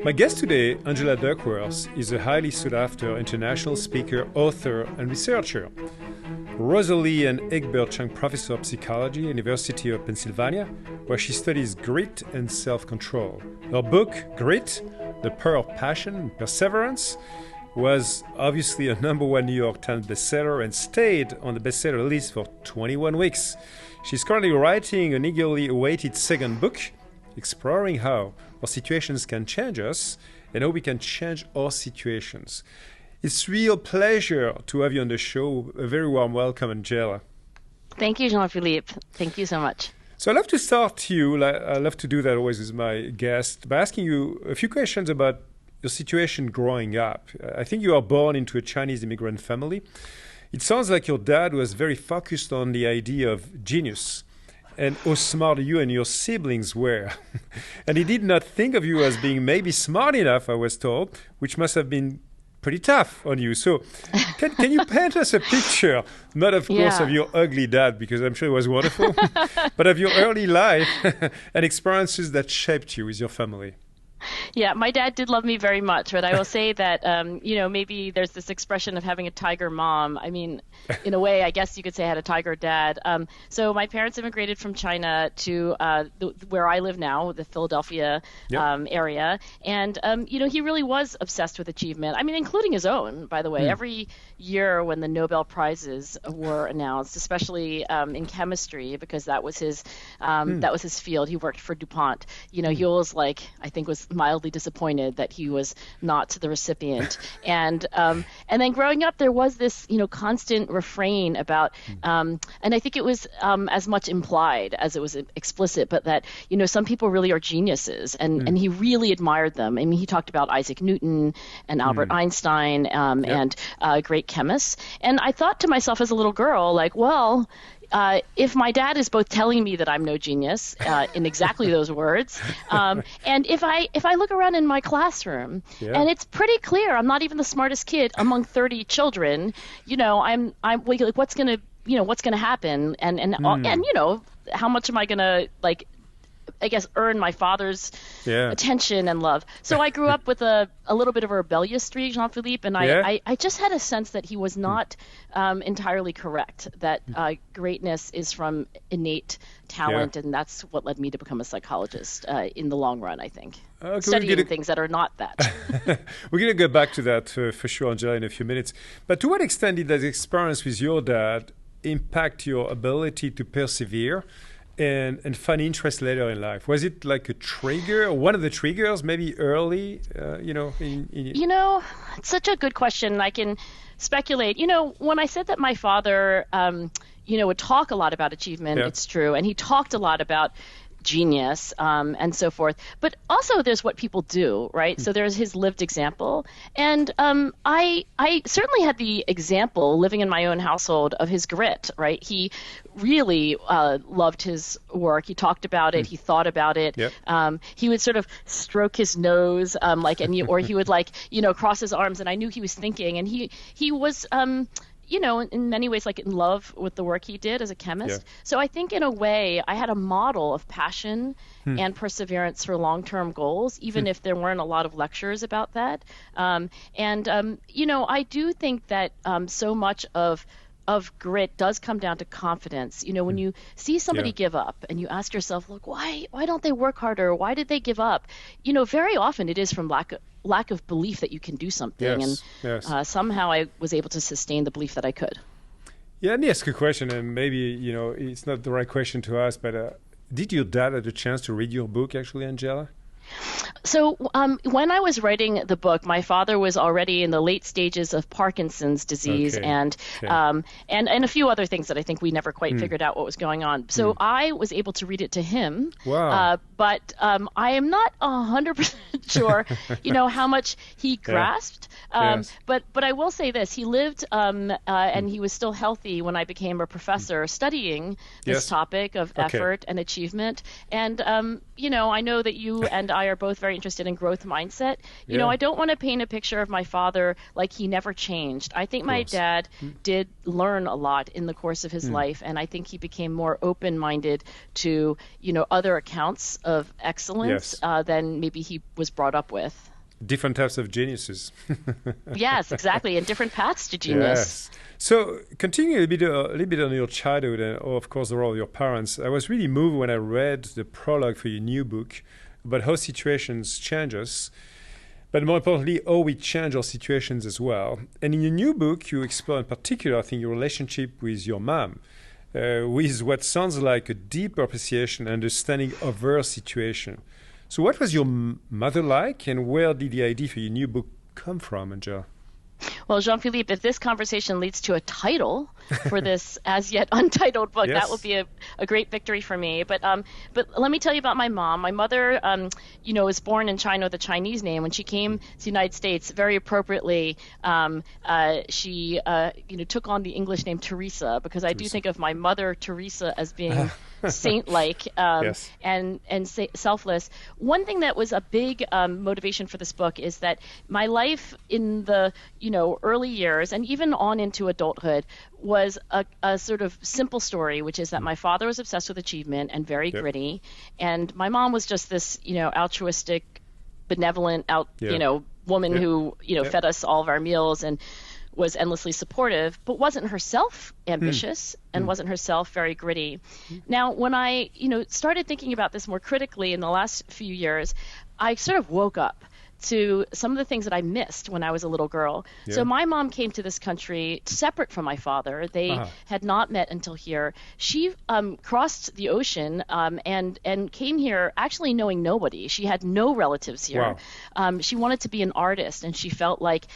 My guest today, Angela Duckworth, is a highly sought-after international speaker, author, and researcher. Rosalie and Egbert Chang Professor of Psychology, University of Pennsylvania, where she studies grit and self-control. Her book, Grit, The Power of Passion and Perseverance, was obviously a #1 New York Times bestseller and stayed on the bestseller list for 21 weeks. She's currently writing an eagerly awaited second book, exploring how our situations can change us and how we can change our situations. It's a real pleasure to have you on the show. A very warm welcome, Angela. Thank you, Jean-Philippe. Thank you so much. So I'd love to start you, I love to do that always with my guest, by asking you a few questions about your situation growing up. I think you are born into a Chinese immigrant family. It sounds like your dad was very focused on the idea of genius and how smart you and your siblings were. And he did not think of you as being maybe smart enough, I was told, which must have been pretty tough on you. So can you paint us a picture, not of course of your ugly dad, because I'm sure it was wonderful, but of your early life and experiences that shaped you with your family? Yeah, my dad did love me very much, but I will say that, maybe there's this expression of having a tiger mom. I mean, in a way, I guess you could say I had a tiger dad. So my parents immigrated from China to where I live now, the Philadelphia area. And, he really was obsessed with achievement. I mean, including his own, by the way. Every year when the Nobel Prizes were announced, especially in chemistry, because that was his field. He worked for DuPont. He always I think was mildly disappointed that he was not the recipient. And then growing up, there was this, constant refrain about, and I think it was as much implied as it was explicit, but that, some people really are geniuses, and he really admired them. I mean, he talked about Isaac Newton and Albert Einstein and great chemists. And I thought to myself as a little girl, if my dad is both telling me that I'm no genius in exactly those words, and if I look around in my classroom and it's pretty clear I'm not even the smartest kid among 30 children, I'm what's gonna happen, and how much am I gonna I guess earn my father's attention and love. So I grew up with a little bit of a rebellious streak, Jean-Philippe, and I just had a sense that he was not entirely correct, that greatness is from innate talent, and that's what led me to become a psychologist in the long run, I think. Studying things that are not that. We're going to go back to that for sure, Angela, in a few minutes. But to what extent did that experience with your dad impact your ability to persevere and find interest later in life? Was it like a trigger, or one of the triggers, maybe early, It's such a good question. I can speculate. When I said that my father, would talk a lot about achievement, it's true. And he talked a lot about genius and so forth. But also there's what people do, right? So there's his lived example. And I certainly had the example living in my own household of his grit, right? He really loved his work. He talked about it. He thought about it. He would sort of stroke his nose or he would cross his arms, and I knew he was thinking. And he was in many ways, in love with the work he did as a chemist. So I think in a way I had a model of passion and perseverance for long-term goals, even if there weren't a lot of lectures about that. I do think that so much of grit does come down to confidence. When you see somebody give up and you ask yourself, look, why don't they work harder? Why did they give up? Very often it is from lack of belief that you can do something. Somehow I was able to sustain the belief that I could. Yeah, let me ask a question, and maybe, it's not the right question to ask, but did your dad have a chance to read your book, actually, Angela? So when I was writing the book, my father was already in the late stages of Parkinson's disease and a few other things that I think we never quite figured out what was going on. So I was able to read it to him. Wow. But I am not 100% sure, how much he grasped. But I will say this: he lived and he was still healthy when I became a professor studying this topic of effort and achievement. And I know that you and I are both very interested in growth mindset. You know, I don't want to paint a picture of my father like he never changed. I think my dad did learn a lot in the course of his life, and I think he became more open-minded to, you know, other accounts of excellence than maybe he was brought up with. Different types of geniuses. Yes, exactly, and different paths to genius. Yes. So, continuing a little bit on your childhood and, of course, the role of your parents, I was really moved when I read the prologue for your new book about how situations change us, but more importantly, how we change our situations as well. And in your new book, you explore in particular, I think, your relationship with your mom, with what sounds like a deep appreciation and understanding of her situation. So what was your mother like, and where did the idea for your new book come from, Angela? Well, Jean-Philippe, if this conversation leads to a title for this as yet untitled book, that will be a great victory for me. But let me tell you about my mom. My mother, was born in China with a Chinese name. When she came to the United States, very appropriately, she took on the English name Teresa, because I do think of my mother Teresa as being saint-like and selfless. One thing that was a big motivation for this book is that my life in the early years and even on into adulthood was a sort of simple story, which is that my father was obsessed with achievement and very gritty, and my mom was just this altruistic, benevolent woman who fed us all of our meals and was endlessly supportive, but wasn't herself ambitious and wasn't herself very gritty. Now, when I, started thinking about this more critically in the last few years, I sort of woke up to some of the things that I missed when I was a little girl. Yeah. So my mom came to this country separate from my father. They had not met until here. She crossed the ocean and came here actually knowing nobody. She had no relatives here. Wow. She wanted to be an artist, and she felt like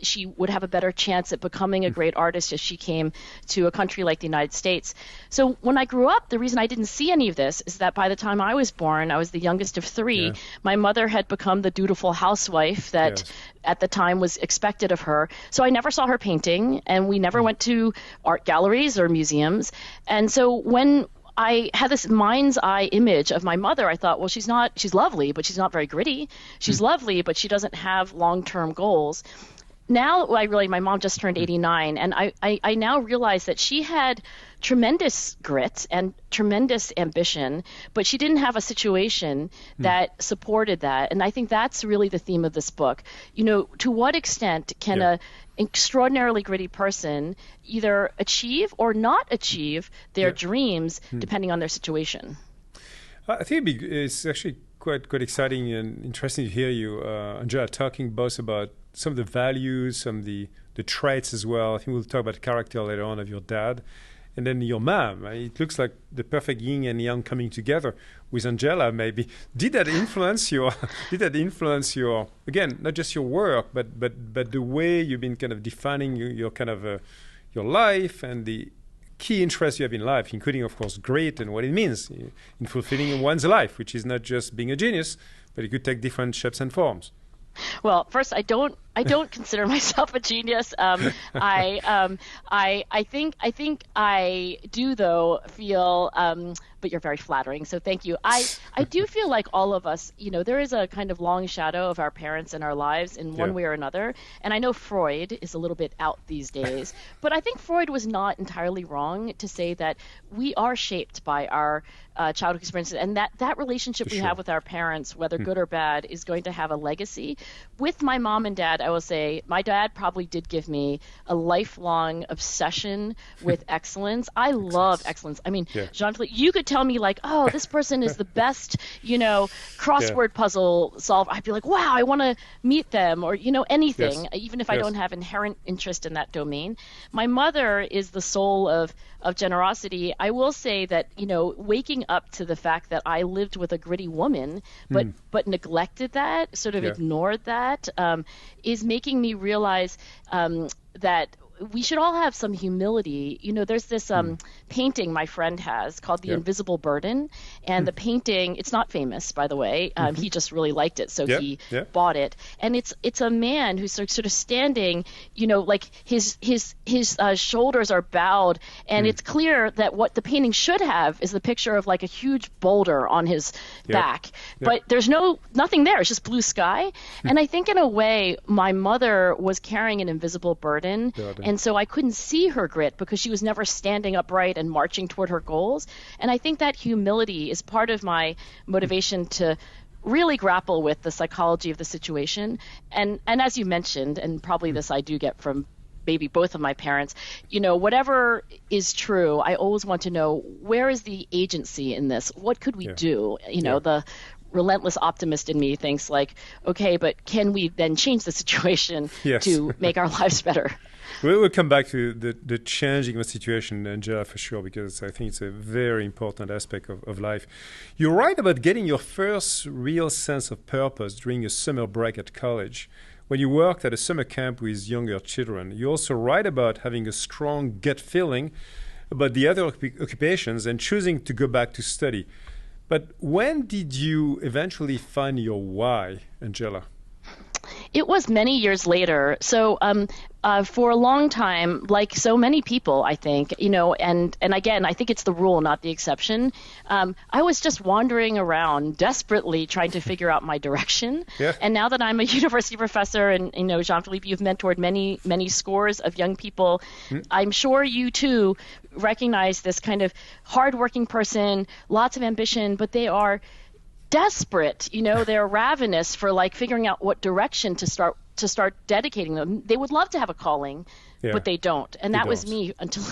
she would have a better chance at becoming a great artist if she came to a country like the United States. So when I grew up, the reason I didn't see any of this is that by the time I was born, I was the youngest of three. Yeah. My mother had become the dutiful housewife that at the time was expected of her. So I never saw her painting, and we never went to art galleries or museums. And so when I had this mind's eye image of my mother, I thought, well, she's lovely, but she's not very gritty. She's lovely, but she doesn't have long-term goals. Now my mom just turned 89, and I now realize that she had tremendous grit and tremendous ambition, but she didn't have a situation that supported that. And I think that's really the theme of this book. To what extent can an extraordinarily gritty person either achieve or not achieve their dreams depending on their situation? I think it's actually quite exciting and interesting to hear you, Angela, talking both about some of the values, some of the traits as well. I think we'll talk about the character later on of your dad. And then your mom. It looks like the perfect yin and yang coming together with Angela, maybe. Did that influence your, again, not just your work, but the way you've been kind of defining your kind of your life and the key interests you have in life, including, of course, grit and what it means in fulfilling one's life, which is not just being a genius, but it could take different shapes and forms. Well, first, I don't consider myself a genius. I think I do, though, feel. But you're very flattering, so thank you. I do feel like all of us, there is a kind of long shadow of our parents in our lives in one way or another. And I know Freud is a little bit out these days, but I think Freud was not entirely wrong to say that we are shaped by our childhood experiences, and that relationship we have with our parents, whether good or bad, is going to have a legacy. With my mom and dad, I will say my dad probably did give me a lifelong obsession with excellence. I love excellence. I mean, Jean-Philippe, you could tell me like, oh, this person is the best, crossword puzzle solver. I'd be like, wow, I want to meet them, or, anything, even if I don't have inherent interest in that domain. My mother is the soul of generosity. I will say that, waking up to the fact that I lived with a gritty woman, but neglected that, sort of ignored that, is making me realize that we should all have some humility. There's this painting my friend has called The Invisible Burden, and the painting, it's not famous, by the way. He just really liked it, so he bought it. And it's a man who's sort of standing, like his shoulders are bowed, and it's clear that what the painting should have is the picture of like a huge boulder on his back. But there's nothing there. It's just blue sky. And I think in a way, my mother was carrying an invisible burden. And so I couldn't see her grit because she was never standing upright and marching toward her goals. And I think that humility is part of my motivation to really grapple with the psychology of the situation. And as you mentioned, and probably this I do get from maybe both of my parents, whatever is true, I always want to know, where is the agency in this? What could we do? The relentless optimist in me thinks like, okay, but can we then change the situation to make our lives better? We'll come back to the changing of the situation, Angela, for sure, because I think it's a very important aspect of life. You're right about getting your first real sense of purpose during a summer break at college, when you worked at a summer camp with younger children. You're also right about having a strong gut feeling about the other occupations and choosing to go back to study. But when did you eventually find your why, Angela? It was many years later. So for a long time, like so many people, I think, and again, I think it's the rule, not the exception. I was just wandering around desperately trying to figure out my direction. Yeah. And now that I'm a university professor and, Jean-Philippe, you've mentored many, many scores of young people, I'm sure you too recognize this kind of hardworking person, lots of ambition, but they are desperate, they're ravenous for like figuring out what direction to start dedicating them. They would love to have a calling, but they don't. And that was me until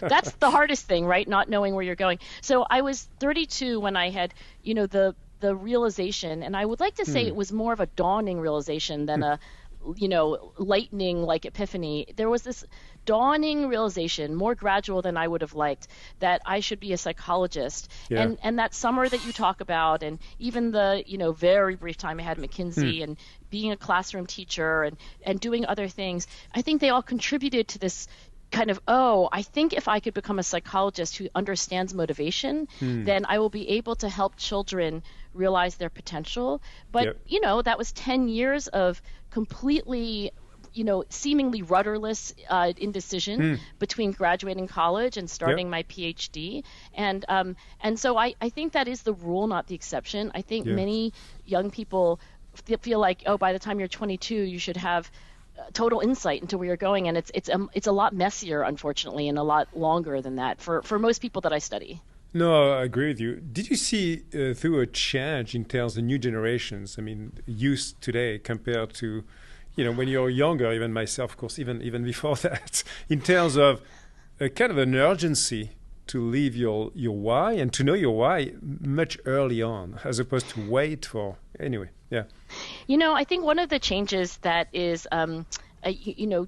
that's the hardest thing, right? Not knowing where you're going. So I was 32 when I had, the realization, and I would like to say it was more of a dawning realization than a lightning like epiphany. There was this dawning realization, more gradual than I would have liked, that I should be a psychologist. And that summer that you talk about, and even the very brief time I had at McKinsey and being a classroom teacher and doing other things, I think they all contributed to this kind of, I think if I could become a psychologist who understands motivation, then I will be able to help children realize their potential. But, that was 10 years of completely, seemingly rudderless indecision between graduating college and starting my PhD. And so I think that is the rule, not the exception. I think many young people feel like, by the time you're 22, you should have total insight into where you're going, and it's a lot messier, unfortunately, and a lot longer than that for most people that I study. No, I agree with you. Did you see through a change in terms of new generations? I mean, youth today compared to, when you're younger, even myself, of course, even before that, in terms of a kind of an urgency to live your why and to know your why much early on, as opposed to wait for anyway. Yeah. I think one of the changes that is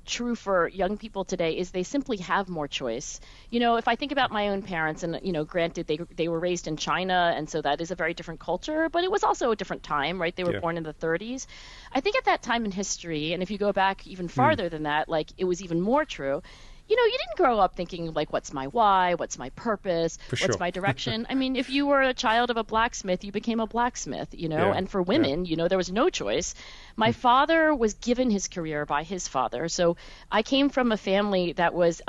true for young people today is they simply have more choice. If I think about my own parents, and granted they were raised in China, and so that is a very different culture, but it was also a different time, right? They were born in the 30s. I think at that time in history, and if you go back even farther than that, like it was even more true. You didn't grow up thinking like, what's my why? What's my purpose? What's my direction? I mean, if you were a child of a blacksmith, you became a blacksmith, and for women, there was no choice. My father was given his career by his father. So I came from a family that was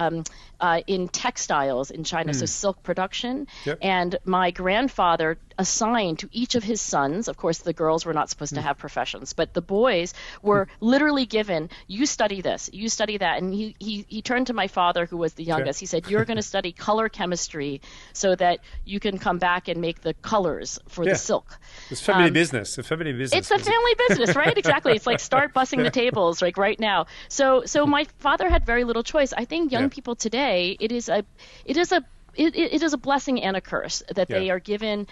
in textiles in China, so silk production. And my grandfather assigned to each of his sons, of course, the girls were not supposed to have professions, but the boys were literally given, you study this, you study that. And he turned to my father, who was the youngest. He said, you're going to study color chemistry so that you can come back and make the colors for the silk. It's family business. It's a family business. It's a family business, right? Exactly. It's like start bussing the tables like right now. So my father had very little choice. I think young people today, it is a blessing and a curse that they are given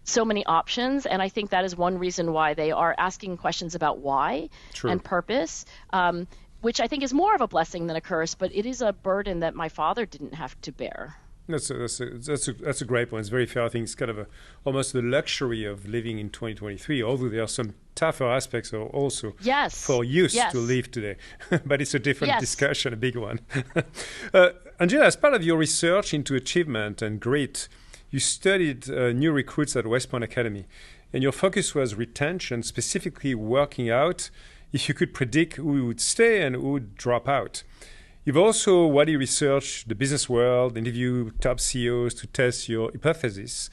so many options, and I think that is one reason why they are asking questions about why and purpose, which I think is more of a blessing than a curse, but it is a burden that my father didn't have to bear. That's a great point. It's very fair. I think it's kind of almost the luxury of living in 2023, although there are some tougher aspects are also for youth to live today. But it's a different discussion, a big one. Angela, as part of your research into achievement and grit, you studied new recruits at West Point Academy. And your focus was retention, specifically working out if you could predict who would stay and who would drop out. You've also widely researched the business world, interviewed top CEOs to test your hypothesis.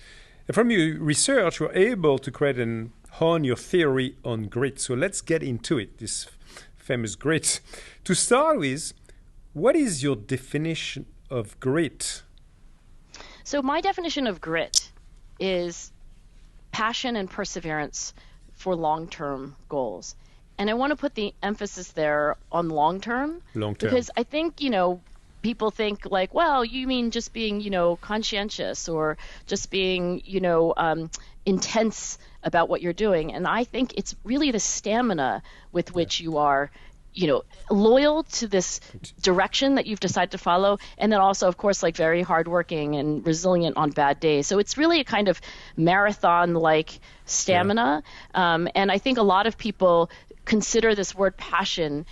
And from your research, you're able to create and hone your theory on grit. So let's get into it, this famous grit. To start with, what is your definition of grit? So my definition of grit is passion and perseverance for long-term goals. And I want to put the emphasis there on long-term. Long-term. Because I think, people think like, well, you mean just being, conscientious or just being, intense about what you're doing. And I think it's really the stamina with which you are, loyal to this direction that you've decided to follow. And then also, of course, like very hardworking and resilient on bad days. So it's really a kind of marathon-like stamina. And I think a lot of people consider this word passion,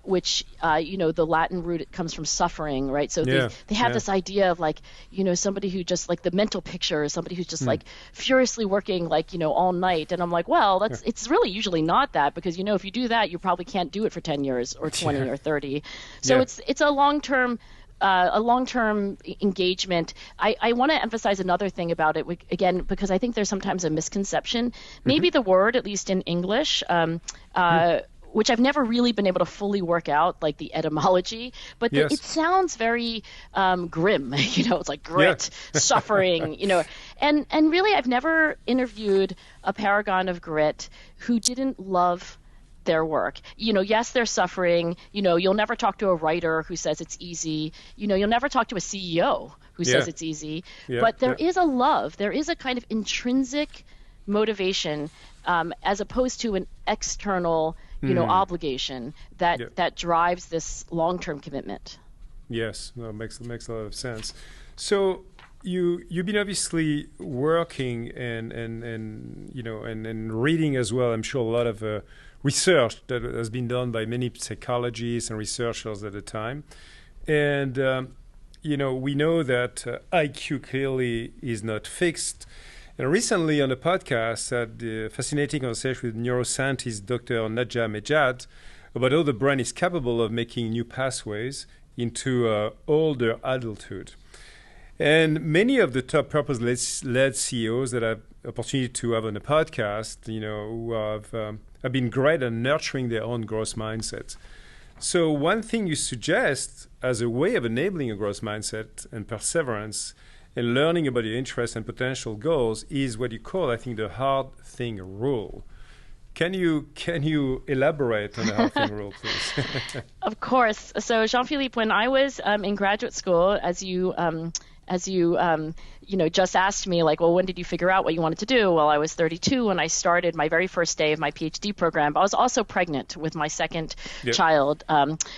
which, the Latin root, it comes from suffering, right? So they have this idea of like, somebody who just like the mental picture, somebody who's just like furiously working like, all night. And I'm like, well, it's really usually not that because, if you do that, you probably can't do it for 10 years or 20 or 30. So it's a long-term engagement. I want to emphasize another thing about it, again, because I think there's sometimes a misconception. Maybe the word, at least in English, which I've never really been able to fully work out, like the etymology, but it sounds very grim. It's like grit, suffering, and really I've never interviewed a paragon of grit who didn't love their work. Yes, they're suffering. You'll never talk to a writer who says it's easy. You'll never talk to a CEO who says it's easy. But there is a love. There is a kind of intrinsic motivation as opposed to an external, obligation that drives this long-term commitment. Yes, no, it makes a lot of sense. So you've been obviously working and reading as well. I'm sure a lot of research that has been done by many psychologists and researchers at the time. And, we know that IQ clearly is not fixed. And recently on the podcast, I had a fascinating conversation with neuroscientist Dr. Najah Mejad about how the brain is capable of making new pathways into older adulthood. And many of the top purpose-led CEOs that I've opportunity to have on the podcast, who have been great at nurturing their own growth mindset. So one thing you suggest as a way of enabling a growth mindset and perseverance and learning about your interests and potential goals is what you call, I think, the hard thing rule. Can you elaborate on the hard thing rule, please? Of course. So Jean-Philippe, when I was in graduate school, as you just asked me, like, well, when did you figure out what you wanted to do? Well, I was 32 when I started my very first day of my PhD program. I was also pregnant with my second child,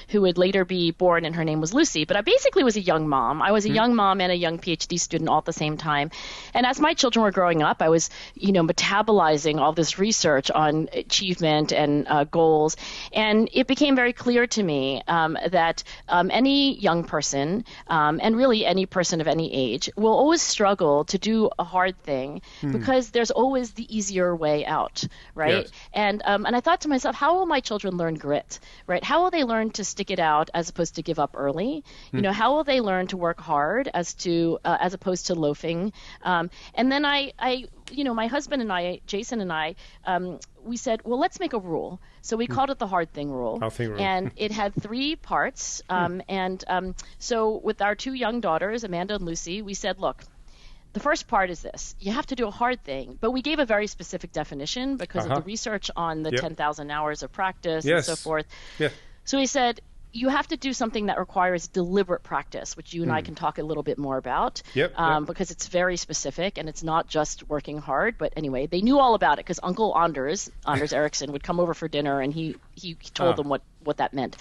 who would later be born, and her name was Lucy. But I basically was a young mom. I was a young mom and a young PhD student all at the same time. And as my children were growing up, I was, metabolizing all this research on achievement and goals. And it became very clear to me that any young person, and really any person of any age, will always struggle to do a hard thing because there's always the easier way out, right? Yes. And I thought to myself, how will my children learn grit, right? How will they learn to stick it out as opposed to give up early? How will they learn to work hard as opposed to loafing? And then my husband and I, Jason and I, we said, well, let's make a rule. So we called it the hard thing rule. And it had 3 parts. So with our 2 young daughters, Amanda and Lucy, we said, look, the first part is this. You have to do a hard thing. But we gave a very specific definition because of the research on the 10,000 hours of practice and so forth. Yeah. So we said, you have to do something that requires deliberate practice, which you and I can talk a little bit more about, because it's very specific and it's not just working hard. But anyway, they knew all about it because Uncle Anders Ericsson, would come over for dinner, and he told them what that meant.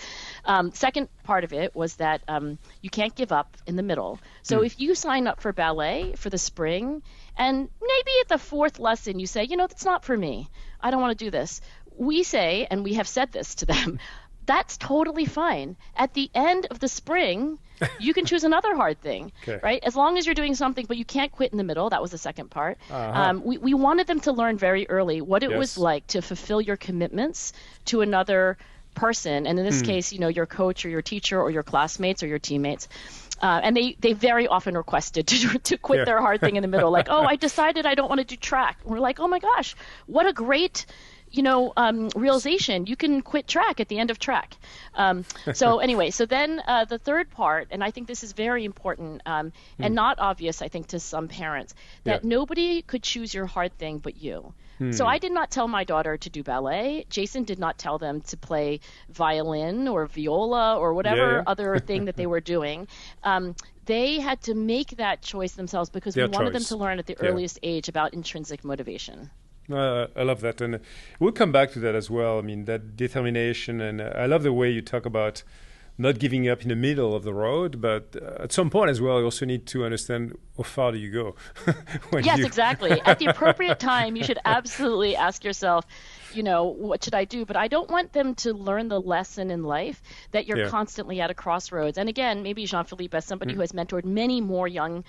Second part of it was that you can't give up in the middle. So if you sign up for ballet for the spring, and maybe at the fourth lesson you say, that's not for me, I don't want to do this. We say, and we have said this to them, that's totally fine. At the end of the spring, you can choose another hard thing, right? As long as you're doing something, but you can't quit in the middle. That was the second part. We wanted them to learn very early what it was like to fulfill your commitments to another person, and in this case, your coach or your teacher or your classmates or your teammates. And they very often requested to quit their hard thing in the middle, like, oh, I decided I don't want to do track. And we're like, oh my gosh, what a great realization. You can quit track at the end of track. So then the third part, and I think this is very important and not obvious, I think, to some parents, that nobody could choose your hard thing but you. So I did not tell my daughter to do ballet. Jason did not tell them to play violin or viola or whatever other thing that they were doing. They had to make that choice themselves because we wanted them to learn at the earliest age about intrinsic motivation. I love that. And we'll come back to that as well. I mean, that determination. And I love the way you talk about not giving up in the middle of the road, but at some point as well, you also need to understand how far do you go. Exactly. At the appropriate time, you should absolutely ask yourself, what should I do? But I don't want them to learn the lesson in life that you're constantly at a crossroads. And again, maybe Jean-Philippe, as somebody who has mentored many more young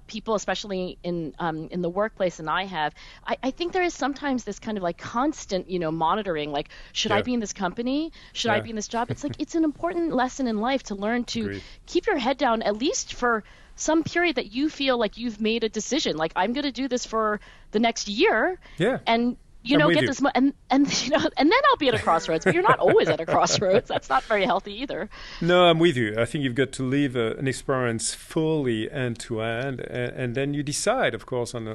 people, especially in the workplace than I have, I think there is sometimes this kind of like constant, monitoring, like, should I be in this company? Should I be in this job? It's like, it's an important lesson in life to learn to keep your head down, at least for some period that you feel like you've made a decision. Like, I'm going to do this for the next year. And get this, and then I'll be at a crossroads. But you're not always at a crossroads. That's not very healthy either. No, I'm with you. I think you've got to live an experience fully end to end, and then you decide, of course, on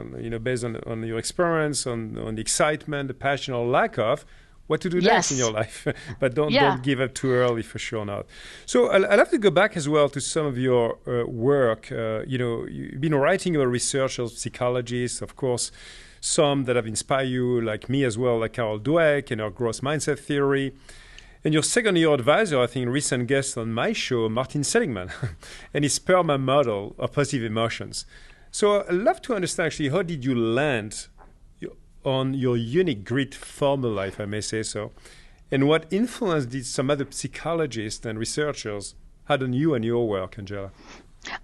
based on your experience, on the excitement, the passion or lack of, what to do next in your life. But don't give up too early, for sure not. So I'll have to go back as well to some of your work. You've been writing about researchers, psychologists, of course. Some that have inspired you, like me as well, like Carol Dweck and her growth mindset theory. And your second-year advisor, I think, recent guest on my show, Martin Seligman, and his PERMA model of positive emotions. So I'd love to understand, actually, how did you land on your unique grit formula, if I may say so, and what influence did some other psychologists and researchers had on you and your work, Angela?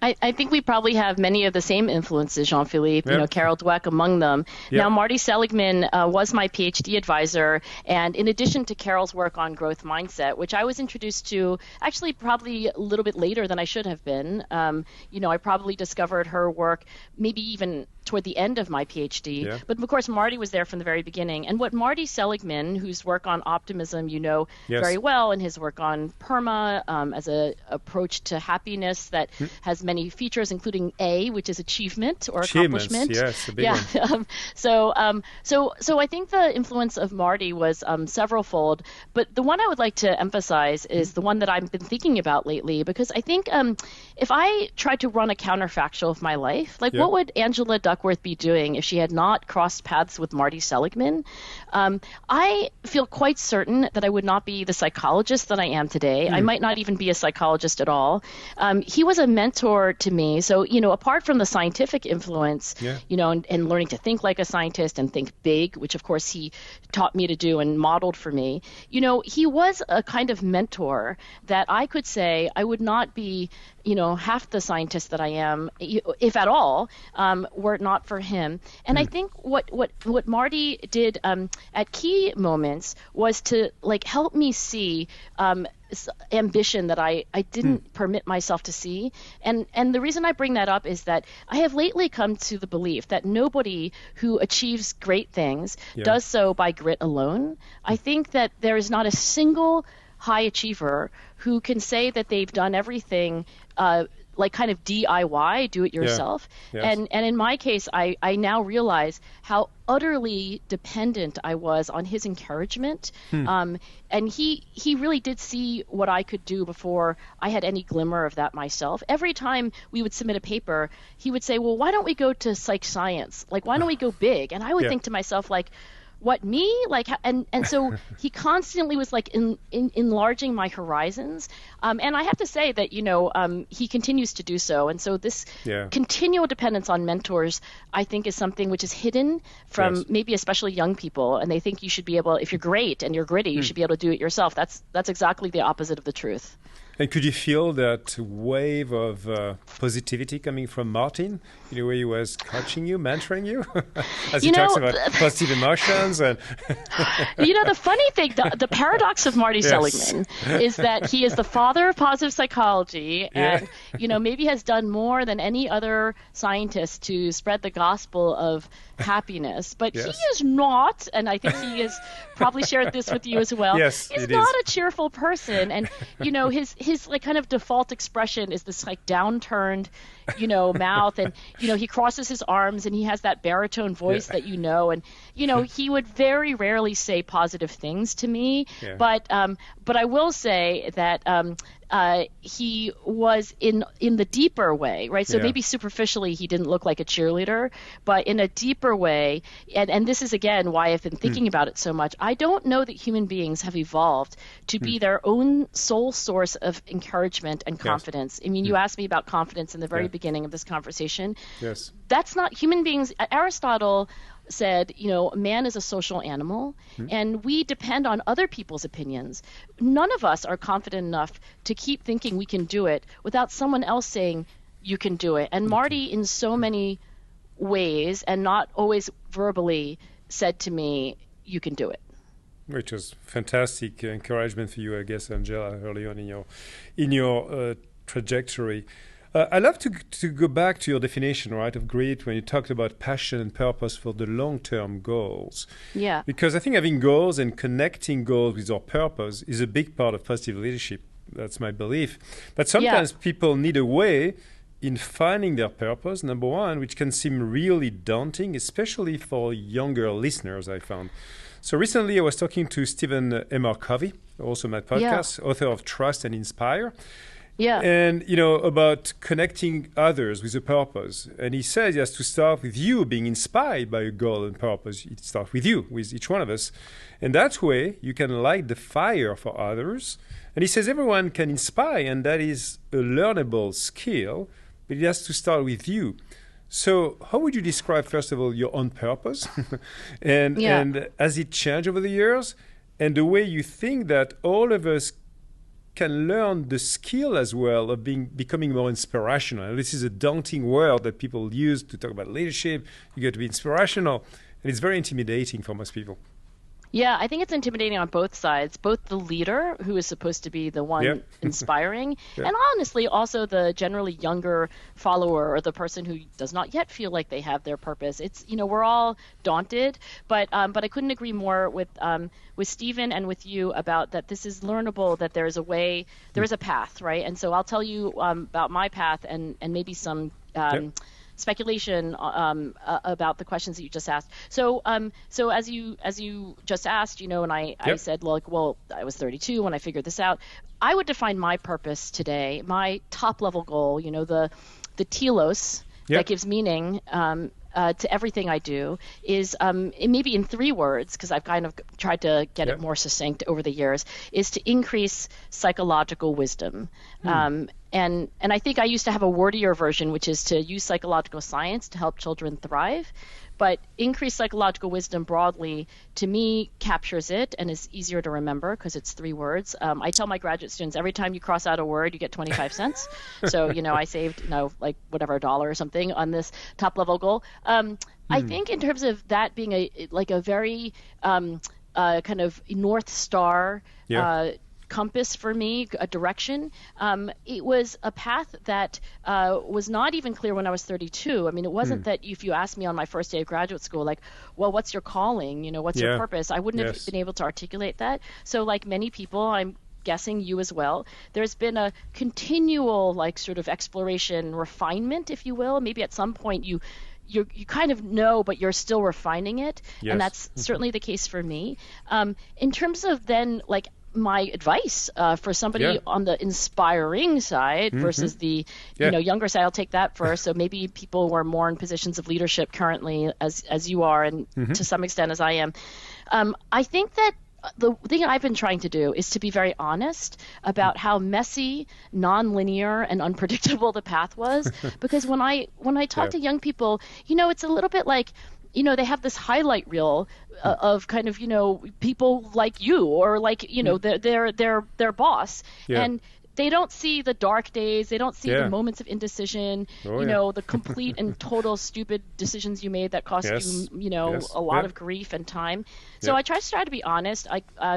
I think we probably have many of the same influences, Jean-Philippe, Carol Dweck among them. Now, Marty Seligman was my PhD advisor, and in addition to Carol's work on growth mindset, which I was introduced to actually probably a little bit later than I should have been. I probably discovered her work maybe even toward the end of my PhD. But of course, Marty was there from the very beginning. And what Marty Seligman, whose work on optimism very well, and his work on PERMA as an approach to happiness that has many features, including A, which is achievement or accomplishment. Yes, a big one. So I think the influence of Marty was severalfold. But the one I would like to emphasize is the one that I've been thinking about lately, because I think if I tried to run a counterfactual of my life, like what would Angela Duckworth be doing if she had not crossed paths with Marty Seligman? I feel quite certain that I would not be the psychologist that I am today. I might not even be a psychologist at all. He was a mentor to me. So, apart from the scientific influence, and learning to think like a scientist and think big, which of course he taught me to do and modeled for me, he was a kind of mentor that I could say I would not be half the scientist that I am, if at all, were it not for him. And I think what Marty did at key moments was to help me see ambition that I didn't permit myself to see. And the reason I bring that up is that I have lately come to the belief that nobody who achieves great things does so by grit alone. I think that there is not a single high achiever who can say that they've done everything like kind of DIY, do it yourself. Yes. And in my case, I now realize how utterly dependent I was on his encouragement. And he really did see what I could do before I had any glimmer of that myself. Every time we would submit a paper, he would say, well, why don't we go to psych science? Like, why don't we go big? And I would think to myself, like, what, me? Like, and so he constantly was like enlarging my horizons. And I have to say that, he continues to do so. And so this continual dependence on mentors, I think, is something which is hidden from maybe especially young people. And they think you should be able, if you're great and you're gritty, you should be able to do it yourself. That's exactly the opposite of the truth. And could you feel that wave of positivity coming from Martin, where he was coaching you, mentoring you, as he talks about positive emotions? And the funny thing, the paradox of Marty Seligman is that he is the father of positive psychology and, maybe has done more than any other scientist to spread the gospel of happiness. But he is not, and I think he has probably shared this with you as well, he's not a cheerful person. And, his like kind of default expression is this like downturned, mouth, and he crosses his arms and he has that baritone voice that and he would very rarely say positive things to me. But I will say that he was in the deeper way, right? So maybe superficially he didn't look like a cheerleader, but in a deeper way, and this is again why I've been thinking about it so much. I don't know that human beings have evolved to be their own sole source of encouragement and confidence. I mean, you asked me about confidence in the very beginning of this conversation. Yes. That's not human beings. Aristotle said, man is a social animal, and we depend on other people's opinions. None of us are confident enough to keep thinking we can do it without someone else saying you can do it. And Marty, in so many ways, and not always verbally, said to me, you can do it. Which was fantastic encouragement for you, I guess, Angela, early on in your trajectory. I'd love to go back to your definition, right, of grit when you talked about passion and purpose for the long-term goals. Yeah. Because I think having goals and connecting goals with our purpose is a big part of positive leadership. That's my belief. But sometimes people need a way in finding their purpose, number one, which can seem really daunting, especially for younger listeners, I found. So recently I was talking to Stephen M. R. Covey, also my podcast, author of Trust and Inspire. Yeah. And, about connecting others with a purpose. And he says he has to start with you being inspired by a goal and purpose. It starts with you, with each one of us. And that way you can light the fire for others. And he says everyone can inspire, and that is a learnable skill, but it has to start with you. So how would you describe, first of all, your own purpose? and has it changed over the years? And the way you think that all of us can learn the skill as well of becoming more inspirational. This is a daunting word that people use to talk about leadership. You get to be inspirational, and it's very intimidating for most people. Yeah, I think it's intimidating on both sides, both the leader, who is supposed to be the one inspiring, and honestly also the generally younger follower or the person who does not yet feel like they have their purpose. It's, we're all daunted, but I couldn't agree more with Stephen and with you about that this is learnable, that there is a way, there is a path, right? And so I'll tell you about my path and maybe some speculation about the questions that you just asked. So as you just asked, and I said, well, I was 32 when I figured this out. I would define my purpose today, my top level goal, the telos that gives meaning to everything I do is maybe in 3 words, because I've kind of tried to get it more succinct over the years, is to increase psychological wisdom. And I think I used to have a wordier version, which is to use psychological science to help children thrive. But increased psychological wisdom broadly, to me, captures it and is easier to remember because it's 3 words. I tell my graduate students, every time you cross out a word, you get 25 cents. So, I saved, like whatever, $1 or something on this top level goal. I think in terms of that being a very kind of North Star compass for me, a direction. It was a path that was not even clear when I was 32. I mean, it wasn't that if you asked me on my first day of graduate school, like, well, what's your calling? What's your purpose? I wouldn't have been able to articulate that. So like many people, I'm guessing you as well, there's been a continual like sort of exploration, refinement, if you will. Maybe at some point you kind of know, but you're still refining it. Yes. And that's certainly the case for me. In terms of then like my advice for somebody on the inspiring side versus the younger side, I'll take that first. So maybe people who are more in positions of leadership currently, as you are, and to some extent as I am. I think that the thing I've been trying to do is to be very honest about how messy, nonlinear, and unpredictable the path was. Because when I talk to young people, it's a little bit like, they have this highlight reel of kind of, people like you or like, their boss. Yeah. And they don't see the dark days. They don't see the moments of indecision, the complete and total stupid decisions you made that cost you, a lot of grief and time. So I try to be honest.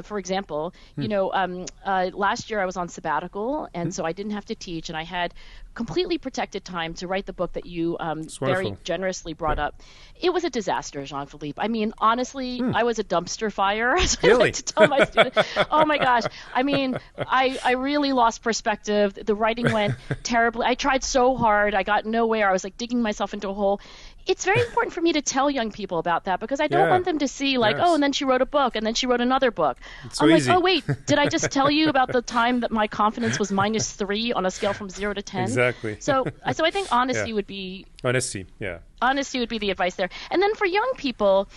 For example, last year I was on sabbatical, and so I didn't have to teach, and I had completely protected time to write the book that you very generously brought up. It was a disaster, Jean-Philippe. I mean, honestly, I was a dumpster fire, as I like to tell my students. Oh my gosh. I mean, I really lost perspective. The writing went terribly. I tried so hard. I got nowhere. I was like digging myself into a hole. It's very important for me to tell young people about that, because I don't want them to see like, oh, and then she wrote a book, and then she wrote another book. I'm like, oh, wait, did I just tell you about the time that my confidence was -3 on a scale from 0 to 10? Exactly. So I think honesty would be... Honesty would be the advice there. And then for young people,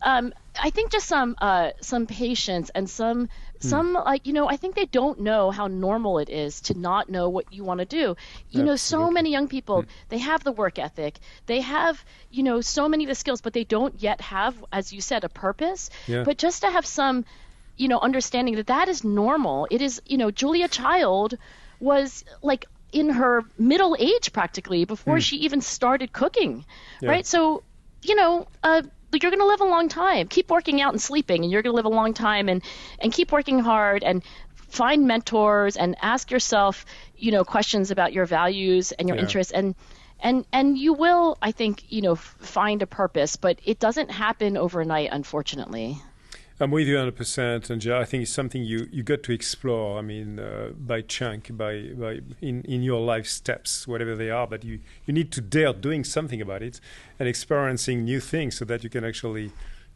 I think just some patience and some I think they don't know how normal it is to not know what you want to do. So many young people, they have the work ethic, they have, so many of the skills, but they don't yet have, as you said, a purpose. But just to have some, understanding that is normal. It is, Julia Child was like in her middle age practically before she even started cooking, right? So, you're going to live a long time. Keep working out and sleeping, and you're going to live a long time, and keep working hard and find mentors and ask yourself, questions about your values and your interests, and you will, I think, find a purpose, but it doesn't happen overnight, unfortunately. I'm with you 100%, and I think it's something you got to explore. I mean, by chunk, by in your life steps, whatever they are. But you need to dare doing something about it and experiencing new things so that you can actually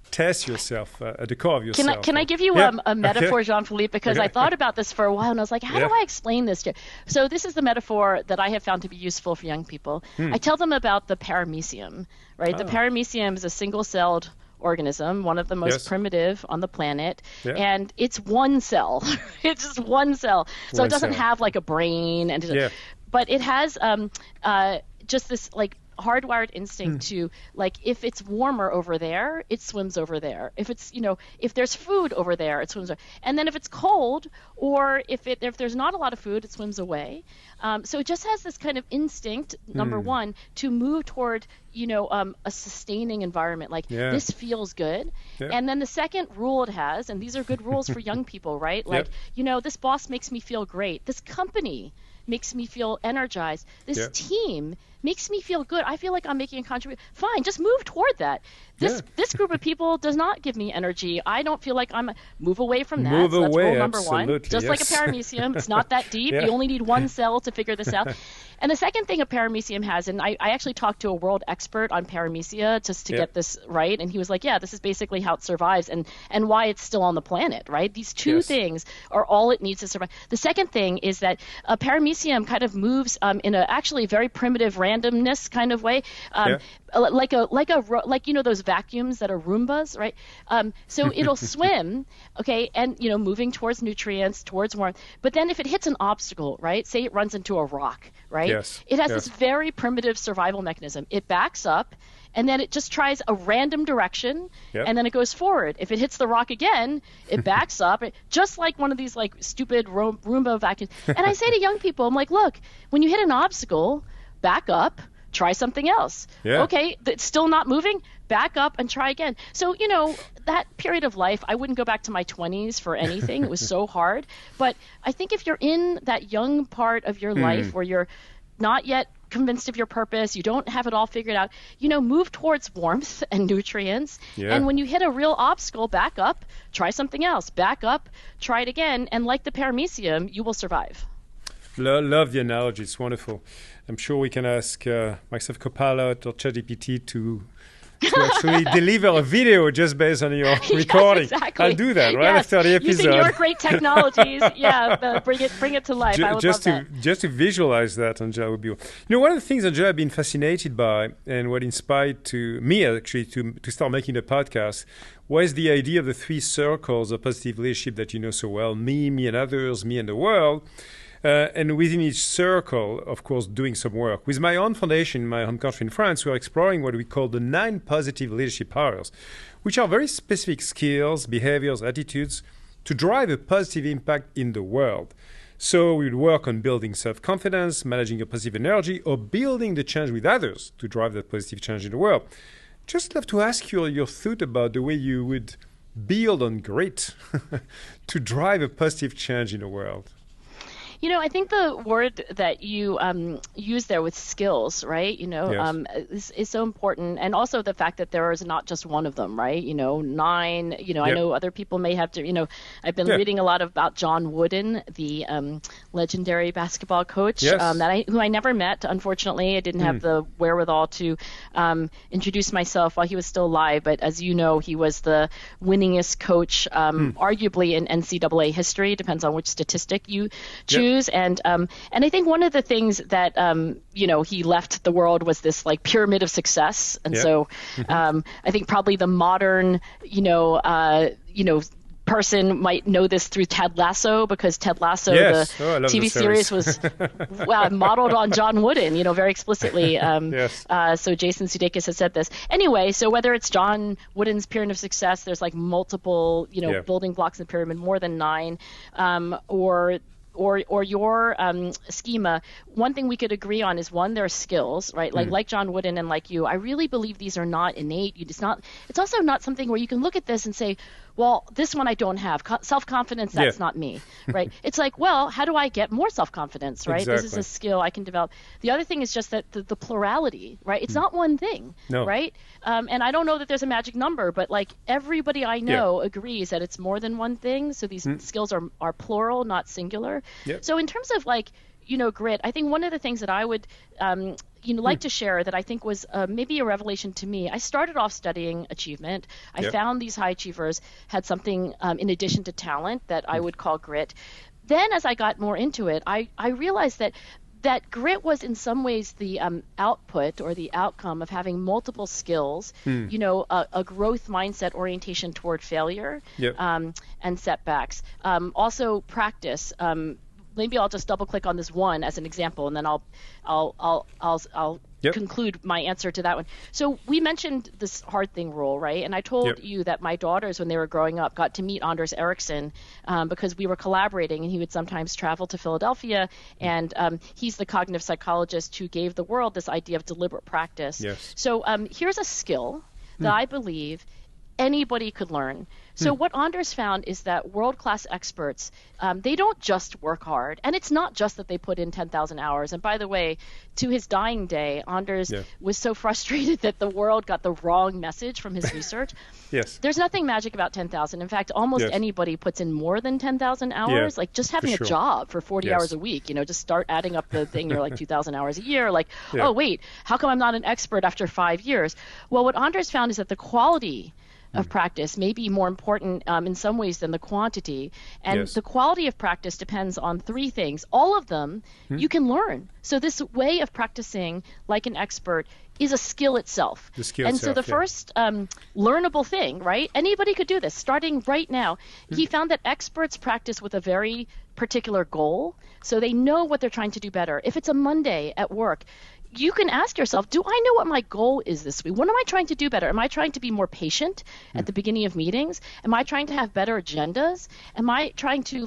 test yourself at the core of yourself. Can I give you a metaphor, Jean-Philippe? Because I thought about this for a while, and I was like, how do I explain this to you? So this is the metaphor that I have found to be useful for young people. I tell them about the paramecium, right? The paramecium is a single-celled organism, one of the most primitive on the planet, and it's one cell. It's just one cell. So it doesn't have like a brain, but it has just this like hardwired instinct to, like, if it's warmer over there, it swims over there. If it's, if there's food over there, it swims over. And then if it's cold, or if there's not a lot of food, it swims away. So it just has this kind of instinct, number one, to move toward, a sustaining environment. Like, this feels good. And then the second rule it has, and these are good rules for young people, right? Like, this boss makes me feel great. This company makes me feel energized. This team makes me feel good. I feel like I'm making a contribution. Fine, just move toward that. This group of people does not give me energy. I don't feel like move away from that. Move so that's away, rule number one. Just like a paramecium, it's not that deep. You only need one cell to figure this out. And the second thing a paramecium has, and I actually talked to a world expert on paramecia just to get this right, and he was like, this is basically how it survives and why it's still on the planet, right? These two things are all it needs to survive. The second thing is that a paramecium kind of moves in a actually very primitive randomness kind of way, like those vacuums that are Roombas, right? So it'll swim, and moving towards nutrients, towards warmth. But then if it hits an obstacle, right? Say it runs into a rock, right? It has this very primitive survival mechanism. It backs up, and then it just tries a random direction, and then it goes forward. If it hits the rock again, it backs up, just like one of these like stupid Roomba vacuums. And I say to young people, I'm like, look, when you hit an obstacle, back up, try something else. Okay, it's still not moving, back up and try again. So, that period of life, I wouldn't go back to my 20s for anything. It was so hard. But I think if you're in that young part of your life where you're not yet convinced of your purpose, you don't have it all figured out, move towards warmth and nutrients. Yeah. And when you hit a real obstacle, back up, try something else, back up, try it again. And like the paramecium, you will survive. Love the analogy. It's wonderful. I'm sure we can ask Microsoft Copilot or ChatGPT to actually deliver a video just based on your recording. Exactly. I'll do that right after the episode. Using your great technologies, bring it to life. I would love that. Just to visualize that, Angela, would be. One of the things, Angela, I've been fascinated by, and what inspired me actually to start making the podcast, was the idea of the 3 circles of positive leadership that you know so well: me and others, me and the world. And within each circle, of course, doing some work. With my own foundation in my home country in France, we're exploring what we call the 9 positive leadership powers, which are very specific skills, behaviors, attitudes to drive a positive impact in the world. So we would work on building self-confidence, managing your positive energy, or building the change with others to drive that positive change in the world. Just love to ask you your thought about the way you would build on grit to drive a positive change in the world. I think the word that you use there with skills, right? Yes. Is so important, and also the fact that there is not just one of them, right? 9. Yep. I know other people may have to. I've been reading a lot about John Wooden, the legendary basketball coach, yes. Who I never met. Unfortunately, I didn't have the wherewithal to introduce myself while he was still alive. But as you know, he was the winningest coach, arguably in NCAA history. Depends on which statistic you choose. Yep. And I think one of the things that he left the world was this like pyramid of success. And so I think probably the modern person might know this through Ted Lasso, because Ted Lasso, the TV series, was modeled on John Wooden, very explicitly. Yes. So Jason Sudeikis has said this. Anyway, so whether it's John Wooden's pyramid of success, there's like multiple, building blocks in the pyramid, more than 9, or your schema. One thing we could agree on is, one, there are skills, right? Like John Wooden and like you, I really believe these are not innate. It's also not something where you can look at this and say, well, this one I don't have. Self-confidence, that's not me, right? It's like, well, how do I get more self-confidence, right? Exactly. This is a skill I can develop. The other thing is just that the plurality, right? It's not one thing, right? And I don't know that there's a magic number, but like everybody I know agrees that it's more than one thing. So these skills are plural, not singular. Yep. So in terms of like, grit, I think one of the things that I would like to share that I think was maybe a revelation to me. I started off studying achievement. I found these high achievers had something in addition to talent that I would call grit. Then as I got more into it, I realized that grit was in some ways the output or the outcome of having multiple skills, a growth mindset orientation toward failure and setbacks. Also practice. Maybe I'll just double click on this one as an example, and then I'll conclude my answer to that one. So we mentioned this hard thing rule, right? And I told you that my daughters, when they were growing up, got to meet Anders Ericsson because we were collaborating, and he would sometimes travel to Philadelphia, and he's the cognitive psychologist who gave the world this idea of deliberate practice. Yes. So here's a skill that I believe anybody could learn. So what Anders found is that world-class experts, they don't just work hard. And it's not just that they put in 10,000 hours. And by the way, to his dying day, Anders was so frustrated that the world got the wrong message from his research. Yes. There's nothing magic about 10,000. In fact, almost anybody puts in more than 10,000 hours. Like just having a job for 40 hours a week, just start adding up the thing. You're like 2,000 hours a year. Like, oh, wait, how come I'm not an expert after 5 years? Well, what Anders found is that the quality of practice may be more important in some ways than the quantity. And the quality of practice depends on 3 things. All of them you can learn. So this way of practicing like an expert is a skill itself. So the first learnable thing, right? Anybody could do this starting right now. He found that experts practice with a very particular goal. So they know what they're trying to do better. If it's a Monday at work, you can ask yourself, do I know what my goal is this week? What am I trying to do better? Am I trying to be more patient at the beginning of meetings? Am I trying to have better agendas? Am I trying to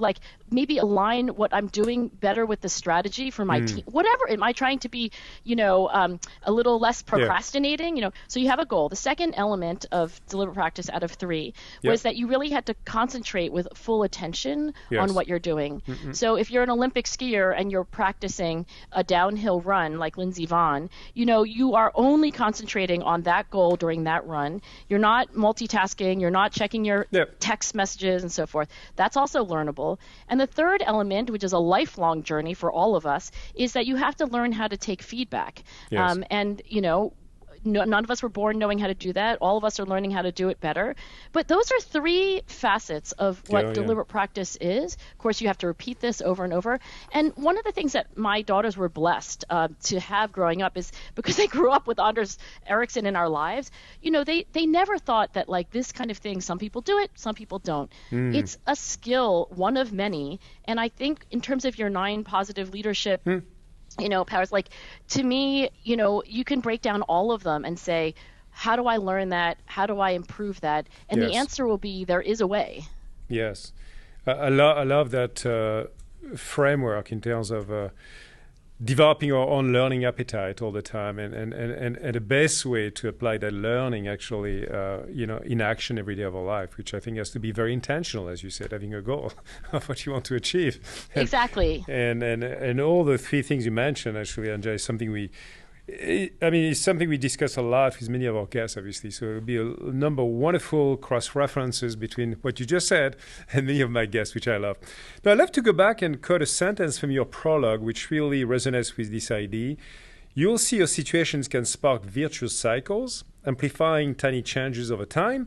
maybe align what I'm doing better with the strategy for my team? Whatever. Am I trying to be, a little less procrastinating? So you have a goal. The second element of deliberate practice out of 3 was that you really had to concentrate with full attention on what you're doing. So if you're an Olympic skier and you're practicing a downhill run like Lindsey Vonn, you are only concentrating on that goal during that run. You're not multitasking. You're not checking your text messages and so forth. That's also learnable. And the third element, which is a lifelong journey for all of us, is that you have to learn how to take feedback. None of us were born knowing how to do that. All of us are learning how to do it better. But those are 3 facets of what deliberate practice is. Of course, you have to repeat this over and over. And one of the things that my daughters were blessed to have growing up is because they grew up with Anders Ericsson in our lives, they never thought that like this kind of thing, some people do it, some people don't. It's a skill, one of many. And I think in terms of your 9 positive leadership powers, like to me, you can break down all of them and say, how do I learn that? How do I improve that? And the answer will be, there is a way. Yes. I love that framework in terms of developing our own learning appetite all the time, and the best way to apply that learning actually, in action every day of our life, which I think has to be very intentional, as you said, having a goal of what you want to achieve. Exactly. And all the 3 things you mentioned, actually, Anja, is something it's something we discuss a lot with many of our guests, obviously. So it will be a number of wonderful cross-references between what you just said and many of my guests, which I love. Now, I'd love to go back and quote a sentence from your prologue, which really resonates with this idea. You'll see your situations can spark virtuous cycles, amplifying tiny changes over time,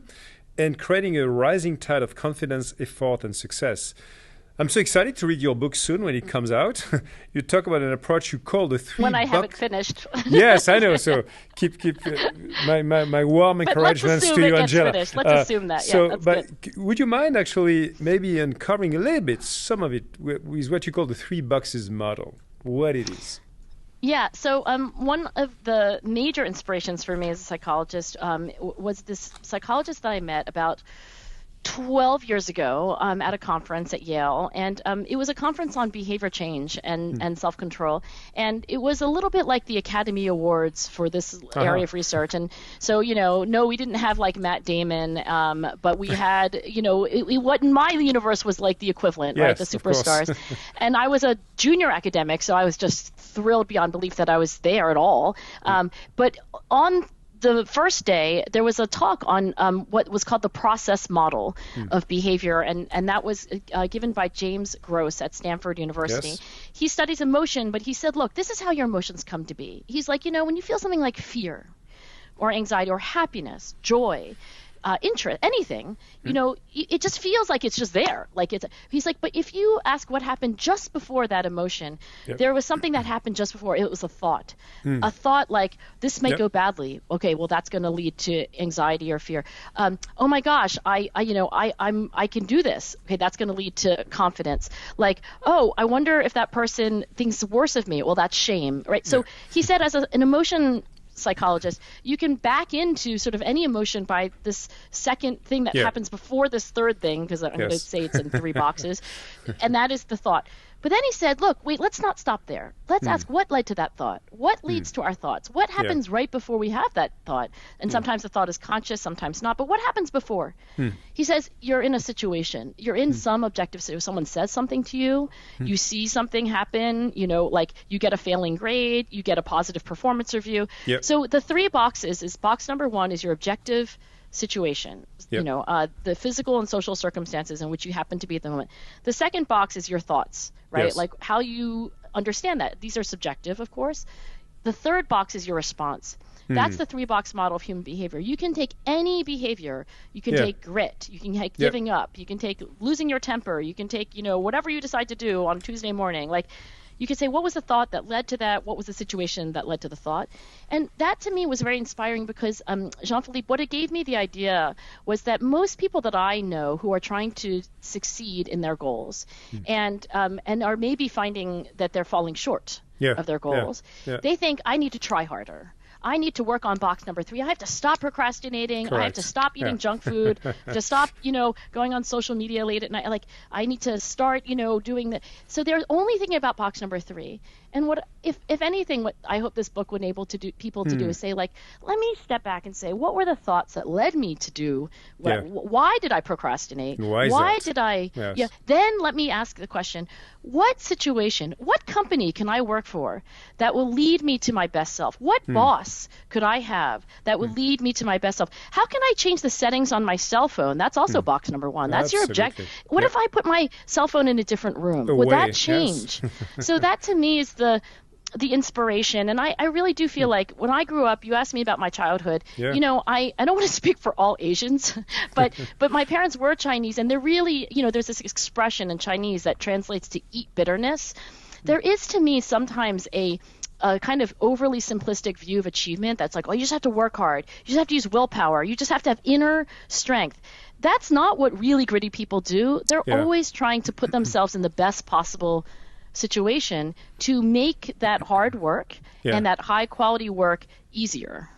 and creating a rising tide of confidence, effort, and success. I'm so excited to read your book soon when it comes out. You talk about an approach you call the 3 when I have it finished. Yes, I know. So keep my warm encouragements to you, Angela. Let's assume that. But would you mind actually maybe uncovering a little bit some of it with what you call the 3 boxes model, what it is? Yeah, so one of the major inspirations for me as a psychologist was this psychologist that I met about 12 years ago at a conference at Yale, and it was a conference on behavior change and self-control, and it was a little bit like the Academy Awards for this area of research. And so, no, we didn't have like Matt Damon, but we had, what in my universe was like the equivalent, right, the superstars. And I was a junior academic, so I was just thrilled beyond belief that I was there at all. But on the first day, there was a talk on what was called the process model of behavior, and that was given by James Gross at Stanford University. Yes. He studies emotion, but he said, look, this is how your emotions come to be. He's like, when you feel something like fear or anxiety or happiness, joy, interest, anything, it just feels like it's just there. He's like, but if you ask what happened just before that emotion, there was something that happened just before. It was a thought, a thought like this may go badly. Okay, well that's going to lead to anxiety or fear. Oh my gosh, I can do this. Okay, that's going to lead to confidence. Like, oh, I wonder if that person thinks worse of me. Well, that's shame, right? So he said, as an emotion psychologist, you can back into sort of any emotion by this second thing that happens before this third thing, because I'm going to say it's in 3 boxes, and that is the thought. But then he said, look, wait, let's not stop there. Let's ask what led to that thought. What leads to our thoughts? What happens right before we have that thought? And sometimes the thought is conscious, sometimes not. But what happens before? He says, you're in a situation. You're in some objective situation. Someone says something to you. You see something happen, like you get a failing grade, you get a positive performance review. So the 3 boxes is box number 1 is your objective situation, the physical and social circumstances in which you happen to be at the moment. The second box is your thoughts, right? Like how you understand that. These are subjective, of course. The third box is your response. That's the 3-box model of human behavior. You can take any behavior. You can take grit. You can take giving up. You can take losing your temper. You can take, whatever you decide to do on Tuesday morning. Like, you could say, what was the thought that led to that? What was the situation that led to the thought? And that to me was very inspiring because, Jean-Philippe, what it gave me the idea was that most people that I know who are trying to succeed in their goals and are maybe finding that they're falling short of their goals, they think, I need to try harder. I need to work on box number 3. I have to stop procrastinating. Correct. I have to stop eating junk food, to stop, going on social media late at night. Like, I need to start, doing that. So they're only thinking about box number 3. And what, if anything, what I hope this book would enable people to do is say, like, let me step back and say, what were the thoughts that led me to do? Why did I procrastinate? Why did I? Yes. Yeah. Then let me ask the question: what situation, what company can I work for that will lead me to my best self? What boss could I have that will lead me to my best self? How can I change the settings on my cell phone? That's also box number 1. That's your objective. What if I put my cell phone in a different room? Would that change? So that to me is the inspiration. And I really do feel like when I grew up, you asked me about my childhood, I don't want to speak for all Asians, but my parents were Chinese, and they're really, there's this expression in Chinese that translates to eat bitterness. There is to me sometimes a kind of overly simplistic view of achievement that's like, oh, you just have to work hard. You just have to use willpower. You just have to have inner strength. That's not what really gritty people do. They're always trying to put themselves in the best possible situation to make that hard work and that high quality work easier.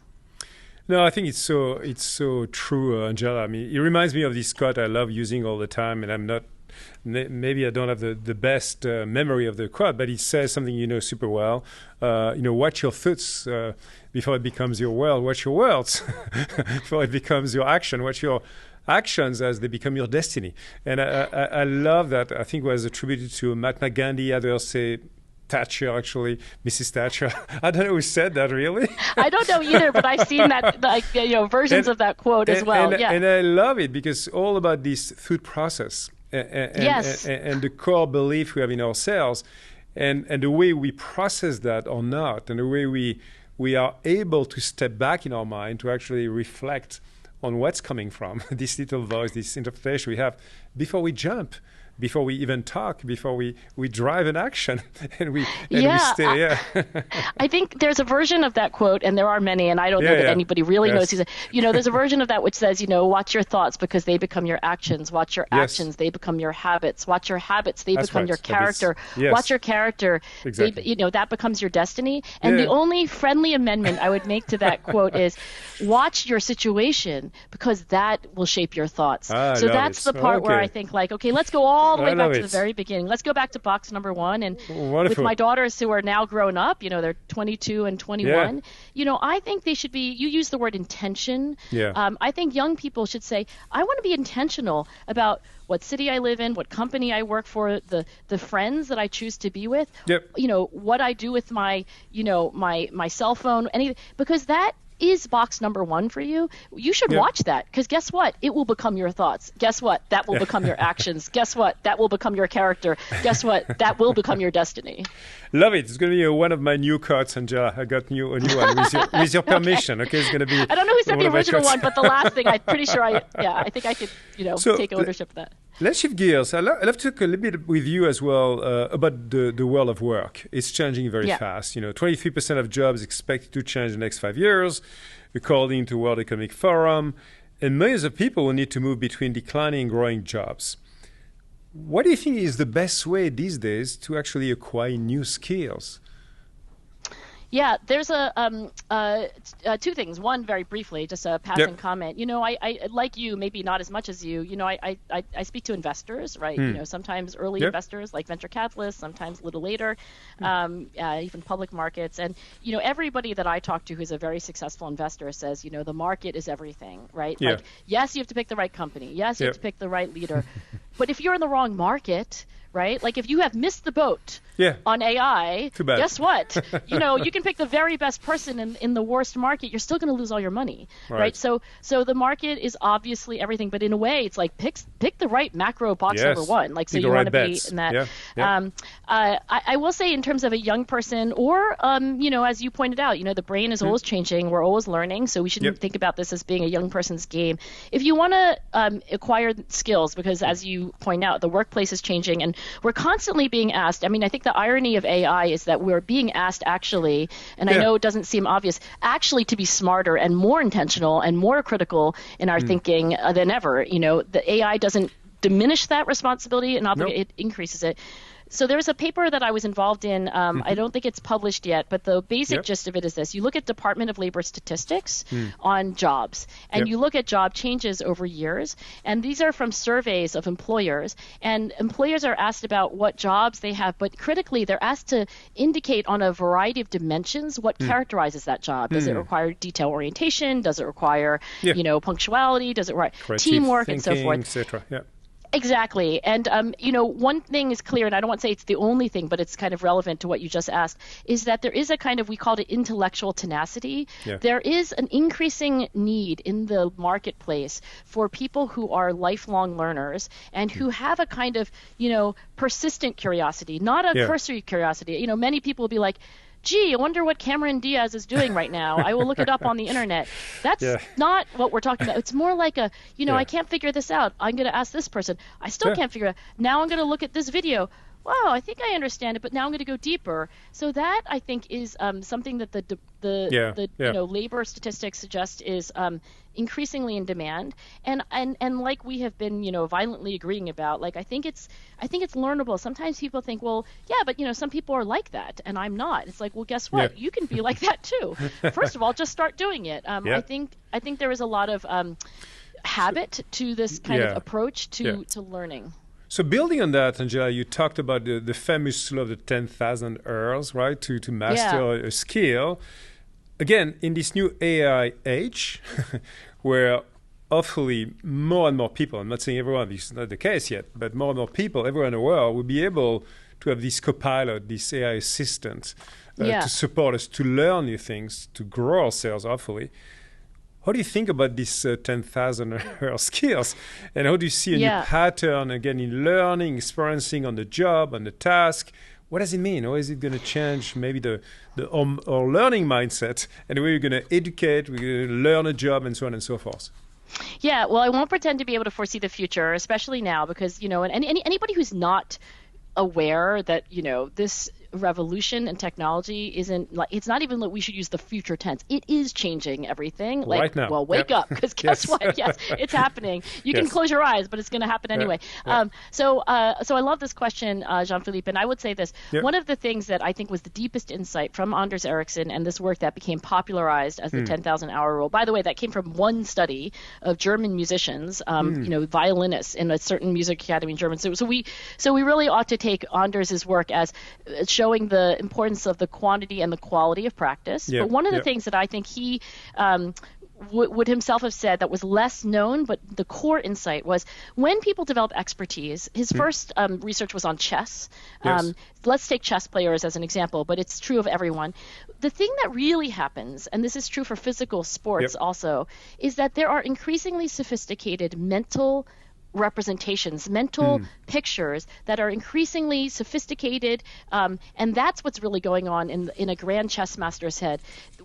No, I think it's so true, Angela. I mean, it reminds me of this quote I love using all the time, and maybe I don't have the best memory of the quote, but it says something super well. Watch your thoughts before it becomes your world. Watch your words before it becomes your action. Watch your actions as they become your destiny. And I love that. I think it was attributed to Mahatma Gandhi. Others say Thatcher, actually, Mrs. Thatcher. I don't know who said that, really. I don't know either, but I've seen that, versions of that quote as well. And I love it because all about this thought process and the core belief we have in ourselves, and the way we process that or not, and the way we are able to step back in our mind to actually reflect on what's coming from this little voice, this interpretation we have before we jump, before we even talk, before we drive an action, and we stay. I think there's a version of that quote, and there are many, and I don't know that anybody really knows. There's a version of that which says, watch your thoughts because they become your actions. Watch your actions, they become your habits. Watch your habits, they become your character. Watch your character, that becomes your destiny. And the only friendly amendment I would make to that quote is, watch your situation because that will shape your thoughts. So that's the part where I think, like, okay, let's go all the way back to the very beginning. Let's go back to box number 1. And with my daughters who are now grown up, they're 22 and 21, I think they should be, you use the word intention. I think young people should say, I want to be intentional about what city I live in, what company I work for, the friends that I choose to be with, what I do with my, my cell phone, because that is box number 1 for you. You should watch that, because guess what? It will become your thoughts. Guess what? That will become your actions. Guess what? That will become your character. Guess what? That will become your destiny. Love it. It's going to be one of my new quotes, Angela. I got a new one with your permission. Okay, it's going to be. I don't know who said the original one, but the last thing, I'm pretty sure I think I could, take ownership of that. Let's shift gears. I'd love to talk a little bit with you as well about the world of work. It's changing very fast. 23% of jobs expected to change in the next 5 years, according to World Economic Forum, and millions of people will need to move between declining and growing jobs. What do you think is the best way these days to actually acquire new skills? Yeah, there's two things. One, very briefly, just a passing comment. I like you, maybe not as much as you. I speak to investors, right? Sometimes early investors like venture capitalists, sometimes a little later, even public markets. And everybody that I talk to who's a very successful investor says, the market is everything, right? Like, yes, you have to pick the right company. Yes, you have to pick the right leader. But if you're in the wrong market, right? Like if you have missed the boat on AI, guess what? You can pick the very best person in the worst market. You're still going to lose all your money, right? So the market is obviously everything, but in a way, it's like pick the right macro box number 1. Like, so you want to be in that. I will say, in terms of a young person, or as you pointed out, the brain is always changing. We're always learning, so we shouldn't think about this as being a young person's game. If you want to acquire skills, because as you point out, the workplace is changing, and we're constantly being asked. I mean, I think the irony of AI is that we're being asked actually, and I know it doesn't seem obvious, actually to be smarter and more intentional and more critical in our thinking than ever. The AI doesn't diminish that responsibility, and it increases it. So there's a paper that I was involved in. I don't think it's published yet, but the basic gist of it is this. You look at Department of Labor statistics on jobs, and you look at job changes over years, and these are from surveys of employers, and employers are asked about what jobs they have, but critically they're asked to indicate on a variety of dimensions what characterizes that job. Does it require detail orientation? Does it require, punctuality? Does it require teamwork thinking, and so forth? etc. Yeah. Exactly. And, one thing is clear, and I don't want to say it's the only thing, but it's kind of relevant to what you just asked, is that there is a kind of, we call it intellectual tenacity. Yeah. There is an increasing need in the marketplace for people who are lifelong learners and who have a kind of, persistent curiosity, not a cursory curiosity. Many people will be like, gee, I wonder what Cameron Diaz is doing right now. I will look it up on the internet. That's not what we're talking about. It's more like I can't figure this out. I'm going to ask this person. I still can't figure it out. Now I'm going to look at this video. Wow, I think I understand it, but now I'm going to go deeper. So that, I think, is something that the labor statistics suggest is increasingly in demand, and like we have been violently agreeing about, like I think it's learnable. Sometimes people think, well, yeah, but some people are like that, and I'm not. It's like, well, guess what? You can be like that too. First of all, just start doing it. I think there is a lot of habit to this kind of approach to learning. So building on that, Angela, you talked about the famous law of the 10,000 hours, right, to master a skill. Again, in this new AI age, where hopefully more and more people, I'm not saying everyone, this is not the case yet, but more and more people everywhere in the world will be able to have this copilot, this AI assistant to support us, to learn new things, to grow ourselves, hopefully. How do you think about these 10,000 hour skills? And how do you see a new pattern, again, in learning, experiencing on the job, on the task? What does it mean? How is it going to change maybe our learning mindset and the way we're going to educate, we're going to learn a job, and so on and so forth? Yeah, well, I won't pretend to be able to foresee the future, especially now, because, and anybody who's not aware that, this revolution in technology isn't like, it's not even that we should use the future tense. It is changing everying. Like, right now. Well, wake up, because guess what? Yes, it's happening. You can close your eyes, but it's going to happen anyway. So I love this question, Jean-Philippe, and I would say this. One of the things that I think was the deepest insight from Anders Ericsson and this work that became popularized as the 10,000 hour rule. By the way, that came from one study of German musicians, violinists in a certain music academy in Germany. So we really ought to take Anders' work as showing the importance of the quantity and the quality of practice. But one of the things that I think he would himself have said that was less known, but the core insight was when people develop expertise, his first research was on chess. Let's take chess players as an example, but it's true of everyone. The thing that really happens, and this is true for physical sports also, is that there are increasingly sophisticated mental representations, mental pictures that are increasingly sophisticated, and that's what's really going on in a grand chess master's head.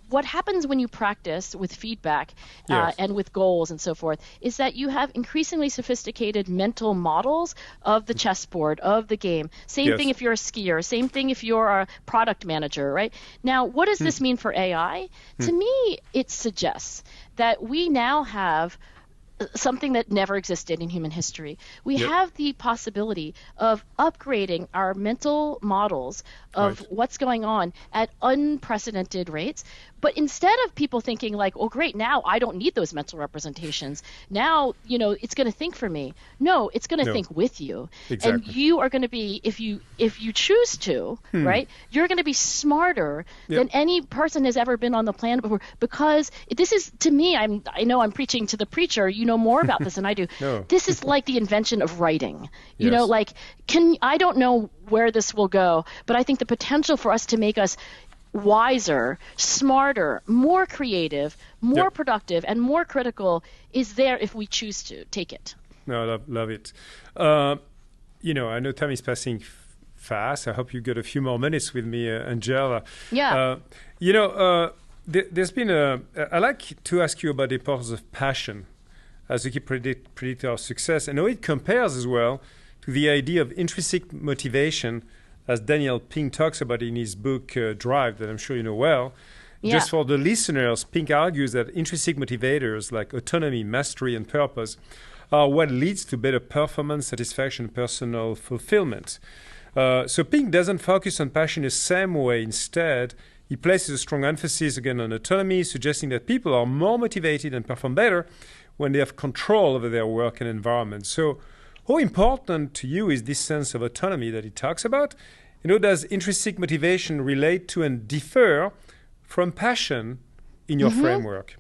What happens when you practice with feedback and with goals and so forth is that you have increasingly sophisticated mental models of the chessboard, of the game. Same thing if you're a skier, same thing if you're a product manager, right? Now, what does this mean for AI? To me, it suggests that we now have something that never existed in human history. We have the possibility of upgrading our mental models of what's going on at unprecedented rates. But instead of people thinking like, oh, great, now I don't need those mental representations. Now, it's going to think for me. No, it's going to think with you. Exactly. And you are going to be, if you choose to, right, you're going to be smarter than any person has ever been on the planet before. Because this is, to me, I know I'm preaching to the preacher. You know more about this than I do. This is like the invention of writing. You know, like, I don't know where this will go, but I think the potential for us to make us wiser, smarter, more creative, more productive, and more critical is there if we choose to take it. No, love it. I know time is passing fast. I hope you get a few more minutes with me, Angela. There's been I like to ask you about the importance of passion as a key predictor of success, and how it compares as well to the idea of intrinsic motivation, as Daniel Pink talks about in his book Drive, that I'm sure you know well. Just for the listeners, Pink argues that intrinsic motivators like autonomy, mastery, and purpose are what leads to better performance, satisfaction, and personal fulfillment. So Pink doesn't focus on passion the same way. Instead, he places a strong emphasis again on autonomy, suggesting that people are more motivated and perform better when they have control over their work and environment. So how important to you is this sense of autonomy that he talks about? Does intrinsic motivation relate to and differ from passion in your framework?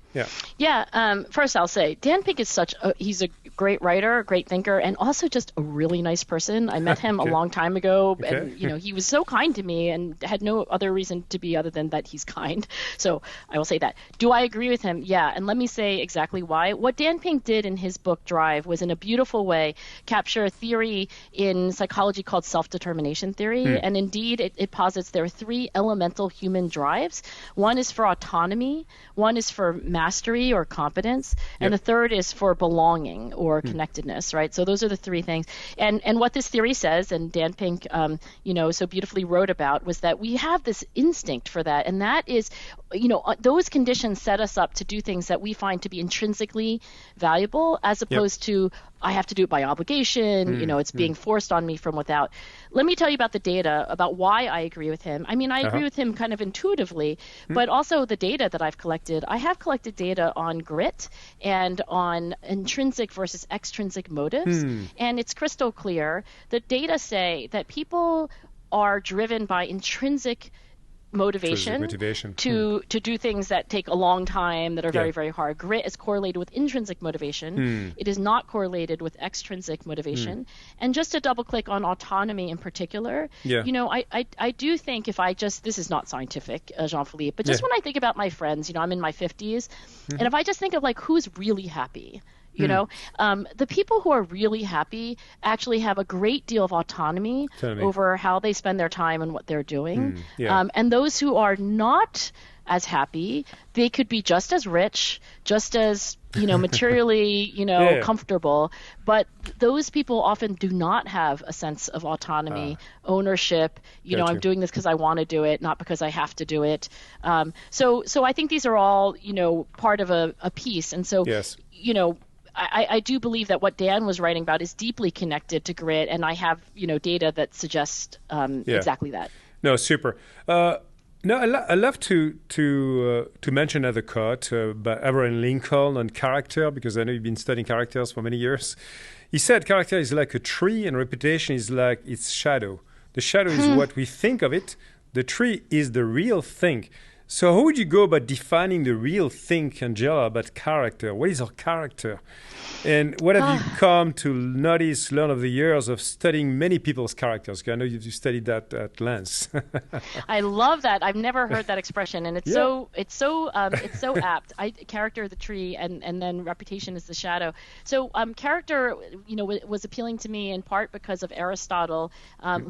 Yeah. First, I'll say Dan Pink is he's a great writer, a great thinker, and also just a really nice person. I met him a long time ago, and he was so kind to me, and had no other reason to be other than that he's kind. So I will say that. Do I agree with him? Yeah, and let me say exactly why. What Dan Pink did in his book Drive was, in a beautiful way, capture a theory in psychology called self-determination theory, and indeed it posits there are three elemental human drives. One is for autonomy, one is for mastery or competence, and the third is for belonging or connectedness, right? So those are the three things. And what this theory says, and Dan Pink, so beautifully wrote about, was that we have this instinct for that, and that is, those conditions set us up to do things that we find to be intrinsically valuable, as opposed to I have to do it by obligation, it's being forced on me from without. Let me tell you about the data, about why I agree with him. I mean, I agree with him kind of intuitively, but also the data that I've collected. I have collected data on grit and on intrinsic versus extrinsic motives, and it's crystal clear. The data say that people are driven by intrinsic motivation to do things that take a long time, that are very, very hard. Grit is correlated with intrinsic motivation. It is not correlated with extrinsic motivation. And just to double click on autonomy in particular, I do think this is not scientific, Jean-Philippe, but just when I think about my friends, I'm in my 50s, and if I just think of who's really happy, the people who are really happy actually have a great deal of autonomy over how they spend their time and what they're doing. And those who are not as happy, they could be just as rich, just as materially comfortable, but those people often do not have a sense of autonomy, ownership. I'm doing this because I want to do it, not because I have to do it. So I think these are all part of a piece. And so I do believe that what Dan was writing about is deeply connected to grit, and I have data that suggests exactly that. No, super. I love to mention another quote by Abraham Lincoln on character, because I know you've been studying characters for many years. He said character is like a tree, and reputation is like its shadow. The shadow is what we think of it. The tree is the real thing. So how would you go about defining the real thing, Angela, about character? What is our character? And what have you come to learn over the years of studying many people's characters? I know you studied that at Lens. I love that. I've never heard that expression, and it's so apt. Character, the tree, and then reputation is the shadow. So character, was appealing to me in part because of Aristotle,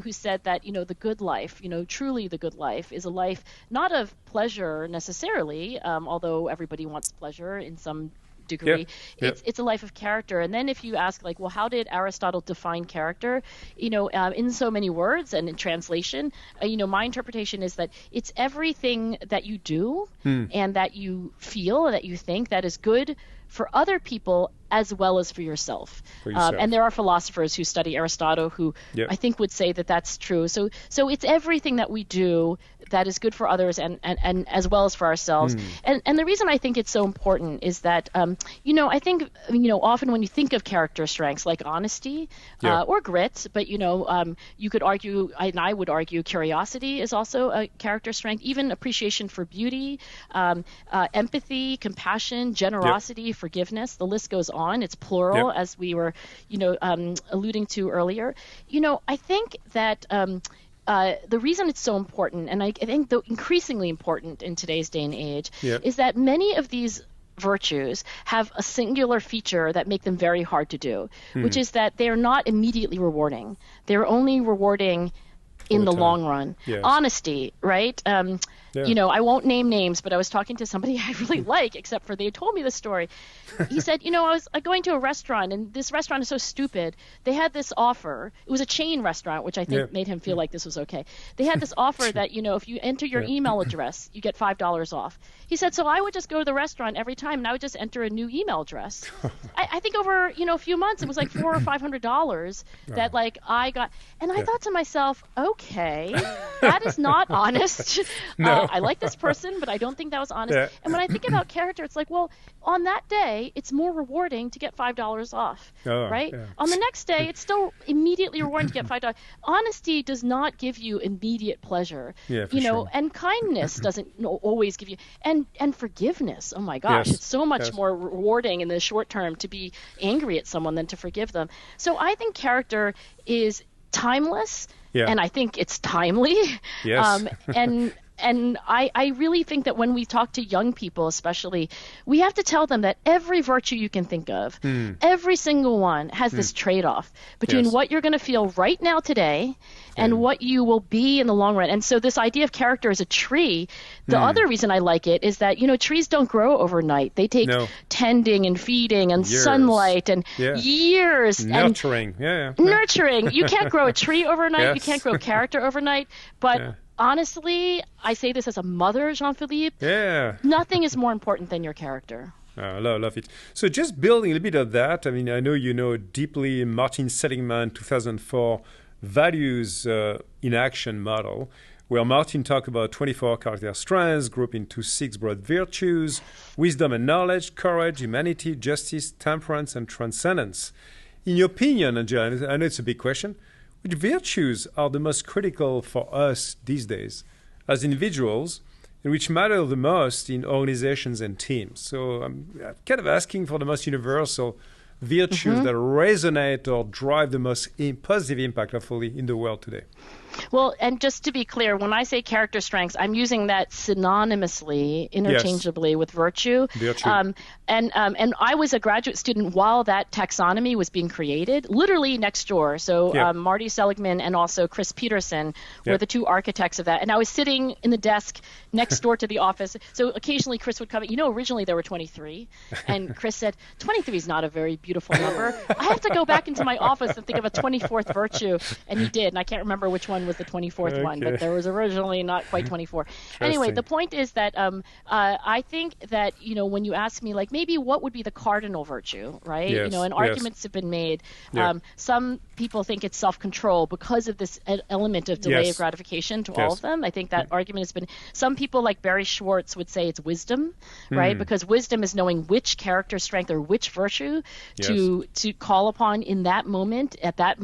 who said that the good life, truly the good life, is a life not of pleasure necessarily, although everybody wants pleasure in some degree. It's a life of character. And then if you ask how did Aristotle define character, in so many words and in translation, my interpretation is that it's everything that you do and that you feel, that you think, that is good for other people as well as for yourself. And there are philosophers who study Aristotle who I think would say that that's true. So it's everything that we do that is good for others and as well as for ourselves. And the reason I think it's so important is that, I think, often when you think of character strengths like honesty or grit, but, you could argue, and I would argue, curiosity is also a character strength, even appreciation for beauty, empathy, compassion, generosity, forgiveness, the list goes on. It's plural, as we were, alluding to earlier. I think that the reason it's so important, and I think increasingly important in today's day and age, is that many of these virtues have a singular feature that make them very hard to do, which is that they are not immediately rewarding. They're only rewarding in the time. long run. Yes. Honesty, right? You know, I won't name names, but I was talking to somebody I really like, except for they told me the story. He said, you know, I was going to a restaurant, and this restaurant is so stupid. They had this offer. It was a chain restaurant, which I think made him feel like this was okay. They had this offer that, you know, if you enter your email address, you get $5 off. He said, so I would just go to the restaurant every time, and I would just enter a new email address. I think over, you know, a few months, it was like $400 or $500 that, like, I got. And I thought to myself, okay, that is not honest. No. I like this person, but I don't think that was honest. Yeah. And when I think about character, it's like, well, on that day, it's more rewarding to get $5 off, right? Yeah. On the next day, it's still immediately rewarding to get $5. Honesty does not give you immediate pleasure, Yeah, for you know, sure. and kindness doesn't always give you, and forgiveness. Oh my gosh, Yes. it's so much Yes. more rewarding in the short term to be angry at someone than to forgive them. So I think character is timeless, and I think it's timely. Yes. And I really think that when we talk to young people especially, we have to tell them that every virtue you can think of, every single one has this trade-off between Yes. what you're going to feel right now today and what you will be in the long run. And so this idea of character as a tree, the other reason I like it is that, you know, trees don't grow overnight. They take tending and feeding and Years. sunlight and Yeah. years. Nurturing. And nurturing. You can't grow a tree overnight. You Yes. can't grow character overnight. But Yeah. honestly, I say this as a mother, Jean-Philippe, nothing is more important than your character. I love it. So just building a little bit of that, I mean, I know you know deeply Martin Seligman 2004 values in action model, where Martin talked about 24 character strands grouped into 6 broad virtues: wisdom and knowledge, courage, humanity, justice, temperance, and transcendence. In your opinion, Angela, I know it's a big question, which virtues are the most critical for us these days as individuals, and which matter the most in organizations and teams? So I'm kind of asking for the most universal virtues that resonate or drive the most positive impact, hopefully, in the world today. Well, and just to be clear, when I say character strengths, I'm using that synonymously, interchangeably with virtue. And I was a graduate student while that taxonomy was being created, literally next door. So Marty Seligman and also Chris Peterson were the two architects of that. And I was sitting in the desk next door to the office. So occasionally Chris would come. You know, originally there were 23. And Chris said, 23 is not a very beautiful number. I have to go back into my office and think of a 24th virtue. And he did. And I can't remember which one was the 24th one, but there was originally not quite 24. Anyway, the point is that I think that, you know, when you ask me, like, maybe what would be the cardinal virtue, right? You know, and arguments have been made. Some people think it's self-control because of this element of delay of gratification to all of them. I think that argument has been, some people like Barry Schwartz would say it's wisdom, right? Because wisdom is knowing which character strength or which virtue to call upon in that moment, at that,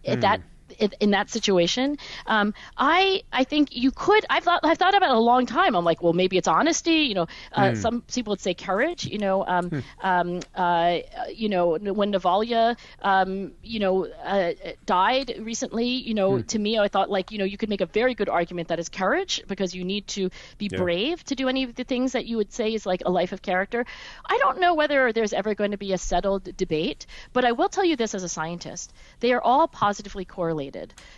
at that, in that situation. I think you could. I've thought about it a long time. I'm like, well, maybe it's honesty. Some people would say courage. When Navalnya, died recently, to me, I thought, like, you could make a very good argument that is courage, because you need to be brave to do any of the things that you would say is like a life of character. I don't know whether there's ever going to be a settled debate, but I will tell you this as a scientist: they are all positively correlated.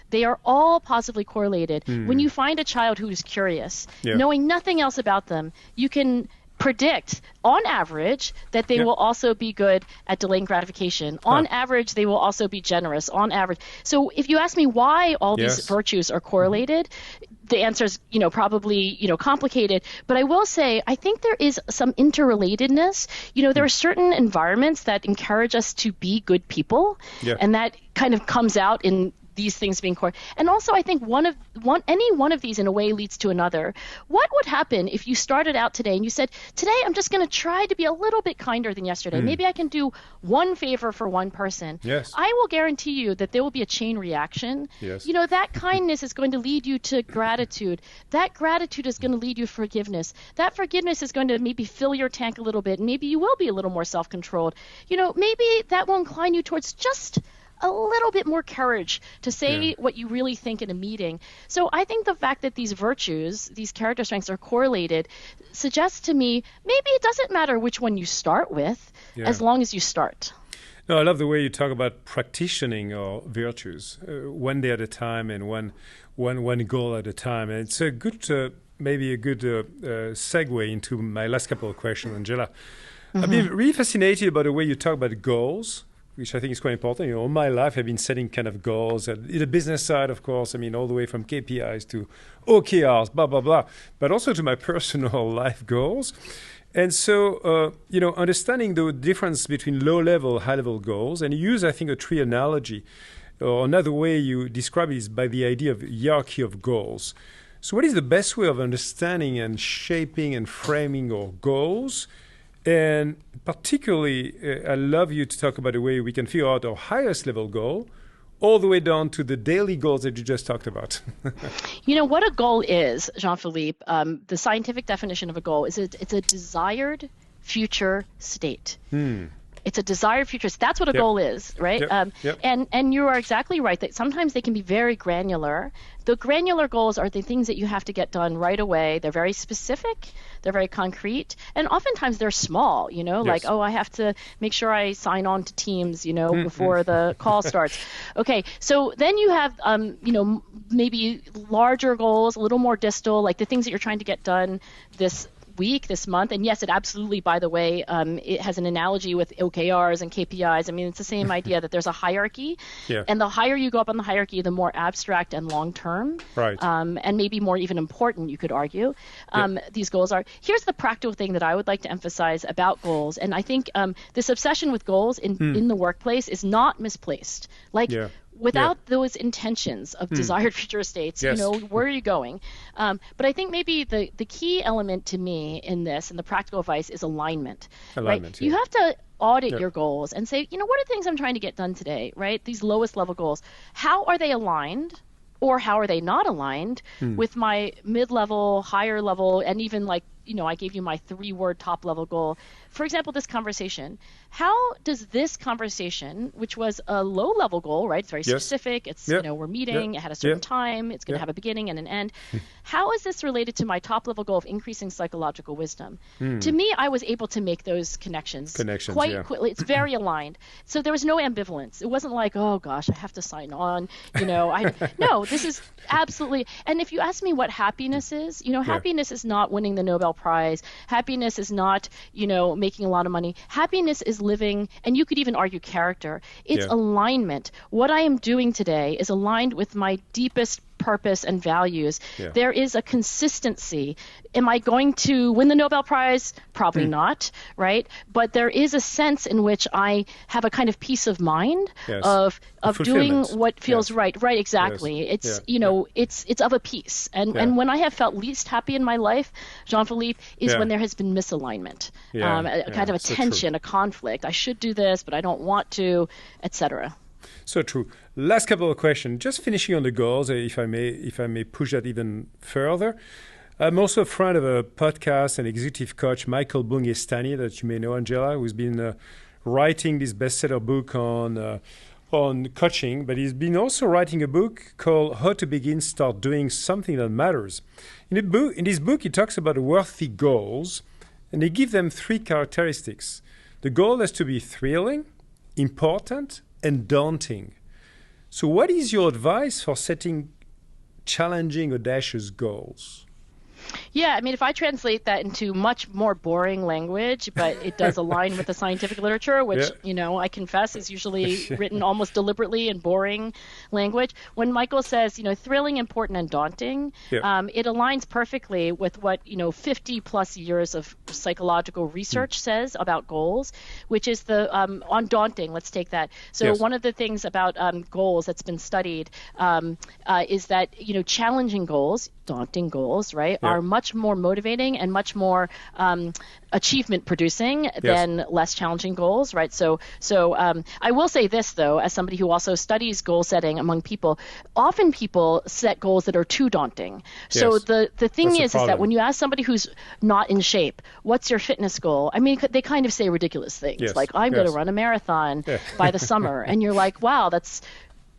They are all positively correlated. When you find a child who is curious, knowing nothing else about them, you can predict, on average, that they will also be good at delaying gratification. On average, they will also be generous. On average. So if you ask me why all these virtues are correlated, the answer is, probably, complicated. But I will say, I think there is some interrelatedness. There are certain environments that encourage us to be good people, and that kind of comes out in these things being core. And also, I think any one of these in a way leads to another. What would happen if you started out today and you said, today I'm just going to try to be a little bit kinder than yesterday. Maybe I can do one favor for one person. I will guarantee you that there will be a chain reaction. That kindness is going to lead you to gratitude. That gratitude is going to lead you to forgiveness. That forgiveness is going to maybe fill your tank a little bit. And maybe you will be a little more self-controlled. Maybe that will incline you towards just a little bit more courage to say what you really think in a meeting. So I think the fact that these virtues, these character strengths, are correlated suggests to me maybe it doesn't matter which one you start with, as long as you start. No, I love the way you talk about practicing our virtues, one day at a time and one goal at a time. And it's a good, maybe a good segue into my last couple of questions, Angela. I've been really fascinated by the way you talk about goals, which I think is quite important. All my life I've been setting kind of goals. In the business side, of course, all the way from KPIs to OKRs, blah, blah, blah, but also to my personal life goals. And so, understanding the difference between low-level, high-level goals, and you use, I think, a tree analogy, or another way you describe it is by the idea of hierarchy of goals. So what is the best way of understanding and shaping and framing our goals? And particularly, I love you to talk about the way we can figure out our highest level goal, all the way down to the daily goals that you just talked about. What a goal is, Jean-Philippe, the scientific definition of a goal is it's a desired future state. It's a desired future. That's what a goal is, right? And you are exactly right that sometimes they can be very granular. The granular goals are the things that you have to get done right away. They're very specific. They're very concrete. And oftentimes they're small, like, I have to make sure I sign on to Teams, before the call starts. Okay, so then you have, maybe larger goals, a little more distal, like the things that you're trying to get done this week, this month. And yes, it absolutely, by the way, it has an analogy with OKRs and KPIs. It's the same idea that there's a hierarchy. And the higher you go up on the hierarchy, the more abstract and long-term, right. And maybe more even important, you could argue, these goals are. Here's the practical thing that I would like to emphasize about goals. And I think this obsession with goals in the workplace is not misplaced. Without those intentions of desired future states, where are you going? But I think maybe the key element to me in this and the practical advice is alignment. Right? You have to audit your goals and say, what are things I'm trying to get done today, right? These lowest level goals. How are they aligned? Or how are they not aligned with my mid-level, higher level, and even I gave you my 3-word top-level goal. For example, this conversation. How does this conversation, which was a low-level goal, right? It's very specific. It's, we're meeting at a certain time. It's going to have a beginning and an end. How is this related to my top-level goal of increasing psychological wisdom? To me, I was able to make those connections quite quickly. It's very aligned. So there was no ambivalence. It wasn't like, oh, gosh, I have to sign on. No, this is absolutely. And if you ask me what happiness is, happiness is not winning the Nobel Prize. Happiness is not, making a lot of money. Happiness is living, and you could even argue character. It's alignment. What I am doing today is aligned with my deepest purpose and values. There is a consistency. Am I going to win the Nobel Prize? Probably not, right? But there is a sense in which I have a kind of peace of mind of doing what feels right. Right, exactly. It's it's of a piece. And when I have felt least happy in my life, Jean-Philippe, is when there has been misalignment, kind of a tension, a conflict. I should do this, but I don't want to, etc. So true. Last couple of questions. Just finishing on the goals, if I may push that even further. I'm also a friend of a podcast and executive coach, Michael Bungestani, that you may know, Angela, who's been writing this bestseller book on coaching, but he's been also writing a book called How to Begin Start Doing Something That Matters. In this book, he talks about worthy goals, and he gives them 3 characteristics. The goal has to be thrilling, important, and daunting. So what is your advice for setting challenging, audacious goals? Yeah, if I translate that into much more boring language, but it does align with the scientific literature, which, I confess is usually written almost deliberately in boring language. When Michael says, thrilling, important, and daunting, it aligns perfectly with what, 50 plus years of psychological research says about goals, which is on daunting. Let's take that. So one of the things about goals that's been studied is that, challenging goals, daunting goals, right, are much more motivating and much more achievement producing than less challenging goals, right? So I will say this, though, as somebody who also studies goal setting among people, often people set goals that are too daunting. So the thing is that when you ask somebody who's not in shape, what's your fitness goal? They kind of say ridiculous things like, I'm going to run a marathon by the summer. And you're like, wow, that's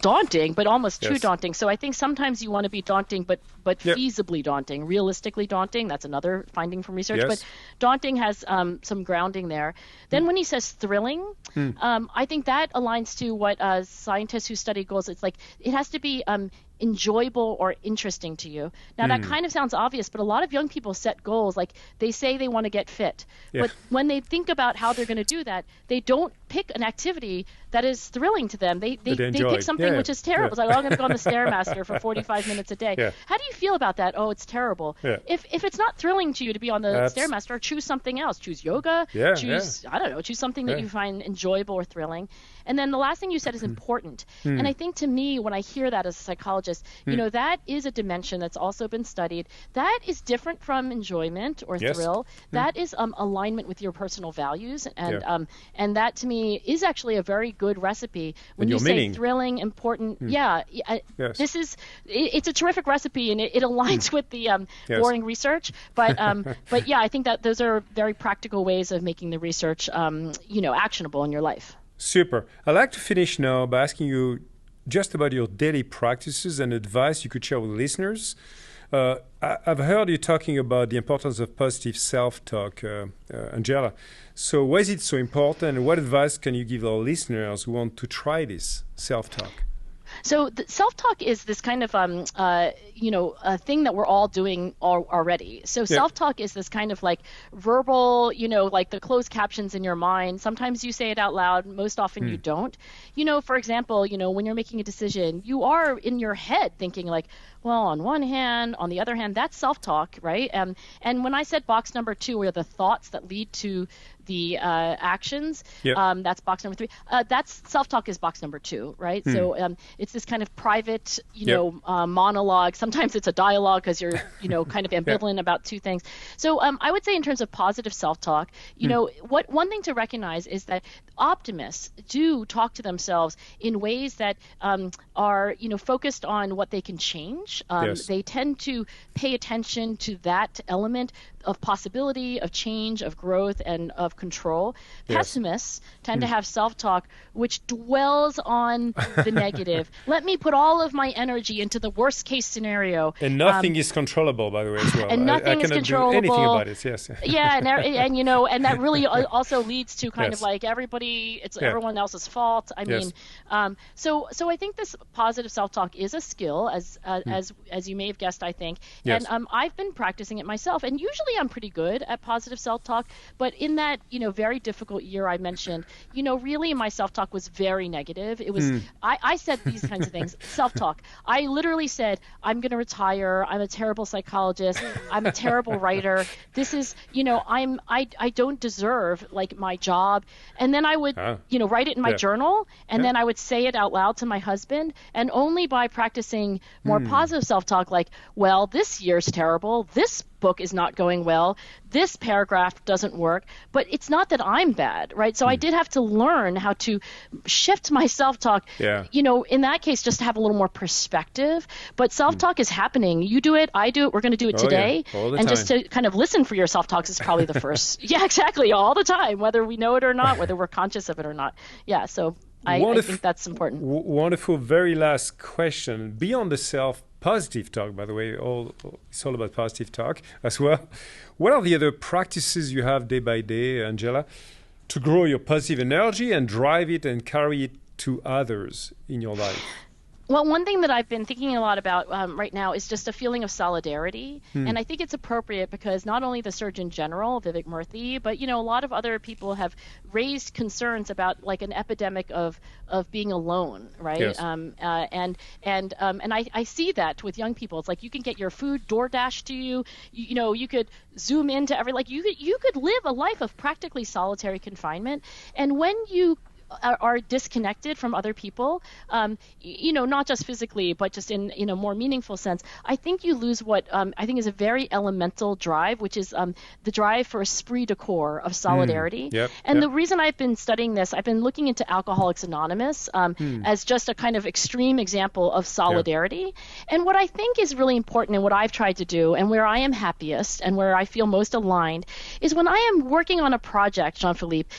daunting, but almost too Yes. daunting. So I think sometimes you want to be daunting, but Yep. feasibly daunting, realistically daunting. That's another finding from research. Yes. But daunting has some grounding there. Then when he says thrilling, I think that aligns to what scientists who study goals. It's like it has to be enjoyable or interesting to you. Now that kind of sounds obvious, but a lot of young people set goals. Like they say they want to get fit, Yeah. but when they think about how they're going to do that, they don't pick an activity that is thrilling to them. They That they enjoy. pick something Yeah. which is terrible. Yeah. It's like, oh, I'm going to go on the Stairmaster for 45 minutes a day. Yeah. How do you feel about that? Oh, it's terrible. Yeah. If it's not thrilling to you to be on the That's- Stairmaster, choose something else. Choose yoga. Yeah, Choose I don't know. Choose something that Yeah. you find enjoyable or thrilling. And then the last thing you said is important. And I think to me, when I hear that as a psychologist, you know, that is a dimension that's also been studied. That is different from enjoyment or Yes. thrill. That is alignment with your personal values, and Yeah. and that to me is actually a very good recipe. When And you your say meaning. thrilling, important, Yes. this is it's a terrific recipe, and it aligns with the Yes. boring research. But yeah, I think that those are very practical ways of making the research actionable in your life. Super. I'd like to finish now by asking you just about your daily practices and advice you could share with listeners. I've heard you talking about the importance of positive self-talk, Angela. So why is it so important, and what advice can you give our listeners who want to try this self-talk? So the self-talk is this kind of a thing that we're all doing already. So self-talk is this kind of like verbal, like the closed captions in your mind. Sometimes you say it out loud. Most often you don't. For example, when you're making a decision, you are in your head thinking like, well, on one hand, on the other hand, that's self-talk, right? And when I said box number 2, where the thoughts that lead to the actions, that's box number 3. That's self-talk is box number 2, right? So it's this kind of private, monologue. Sometimes it's a dialogue because you're, kind of ambivalent about two things. So I would say in terms of positive self-talk, one thing to recognize is that optimists do talk to themselves in ways that are, focused on what they can change. They tend to pay attention to that element of possibility, of change, of growth, and of control. Pessimists tend to have self-talk which dwells on the negative. Let me put all of my energy into the worst case scenario. And nothing is controllable, by the way, as well. And nothing is controllable. Do anything about it. Yes. Yeah, and that really also leads to kind of like it's everyone else's fault. I mean, so I think this positive self-talk is a skill, as you may have guessed, I think. Yes. And I've been practicing it myself, and usually I'm pretty good at positive self-talk. But in that very difficult year I mentioned, really my self-talk was very negative. It was I said these kinds of things. Self-talk. I literally said, I'm going to retire. I'm a terrible psychologist. I'm a terrible writer. This is, I don't deserve like my job. And then I would, write it in my journal, and then I would say it out loud to my husband. And only by practicing more positive self-talk, like, well, this year's terrible. This book is not going well. This paragraph doesn't work. But it's not that I'm bad, right? So I did have to learn how to shift my self-talk. In that case, just to have a little more perspective. But self-talk is happening. You do it, I do it, we're going to do it today. All the and time. just to kind of listen for your self-talk is probably the first. Yeah, exactly. All the time, whether we know it or not, whether we're conscious of it or not. Yeah, so I think that's important. Wonderful. Very last question. Beyond the positive talk, by the way, it's all about positive talk as well. What are the other practices you have day by day, Angela, to grow your positive energy and drive it and carry it to others in your life? Well, one thing that I've been thinking a lot about right now is just a feeling of solidarity. And I think it's appropriate because not only the Surgeon General, Vivek Murthy, but, a lot of other people have raised concerns about like an epidemic of being alone, right? Yes. And I see that with young people. It's like you can get your food DoorDash to you. You could Zoom into you could live a life of practically solitary confinement. And when you are disconnected from other people, not just physically, but just in a more meaningful sense, I think you lose what I think is a very elemental drive, which is the drive for esprit de corps of solidarity. The reason I've been studying this, I've been looking into Alcoholics Anonymous as just a kind of extreme example of solidarity. And what I think is really important and what I've tried to do and where I am happiest and where I feel most aligned is when I am working on a project, Jean-Philippe,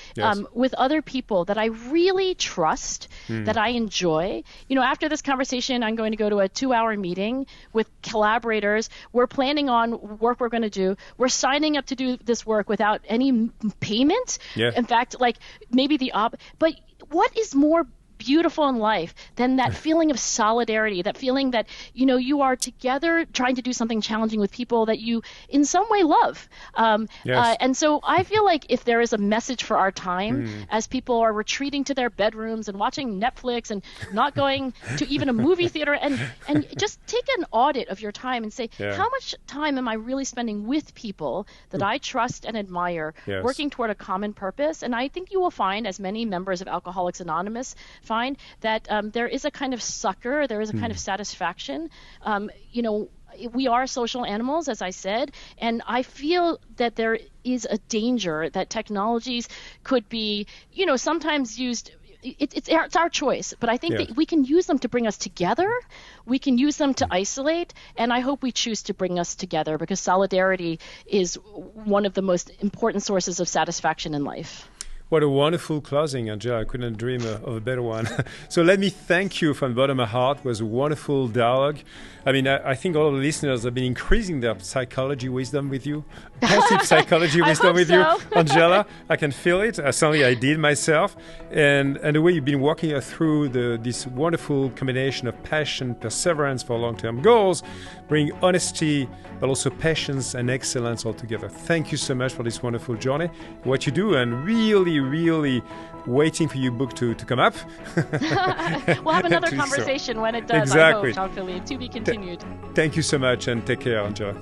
with other people that I really trust, that I enjoy. After this conversation, I'm going to go to a 2-hour meeting with collaborators. We're planning on work we're going to do. We're signing up to do this work without any payment. Yeah. In fact, maybe but what is more beautiful in life than that feeling of solidarity, that feeling that you are together trying to do something challenging with people that you in some way love. Yes. And so I feel like if there is a message for our time, as people are retreating to their bedrooms and watching Netflix and not going to even a movie theater, and just take an audit of your time and say, how much time am I really spending with people that I trust and admire, working toward a common purpose? And I think you will find, as many members of Alcoholics Anonymous find, that there is a kind of succor, there is a kind of satisfaction. We are social animals, as I said, and I feel that there is a danger that technologies could be, sometimes used. It's our choice, but I think that we can use them to bring us together. We can use them to isolate, and I hope we choose to bring us together, because solidarity is one of the most important sources of satisfaction in life. What a wonderful closing, Angela. I couldn't dream of a better one. So let me thank you from the bottom of my heart. It was a wonderful dialogue. I mean, I think all the listeners have been increasing their psychology wisdom with you, healthy psychology wisdom with you, Angela. I can feel it. Certainly I did myself. And the way you've been walking us through this wonderful combination of passion, perseverance for long-term goals, bring honesty, but also patience and excellence all together. Thank you so much for this wonderful journey, what you do, and really waiting for your book to come up. We'll have another conversation when it does. Exactly. I hope, Jean-Philippe. To be continued. Thank you so much, and take care, Angela.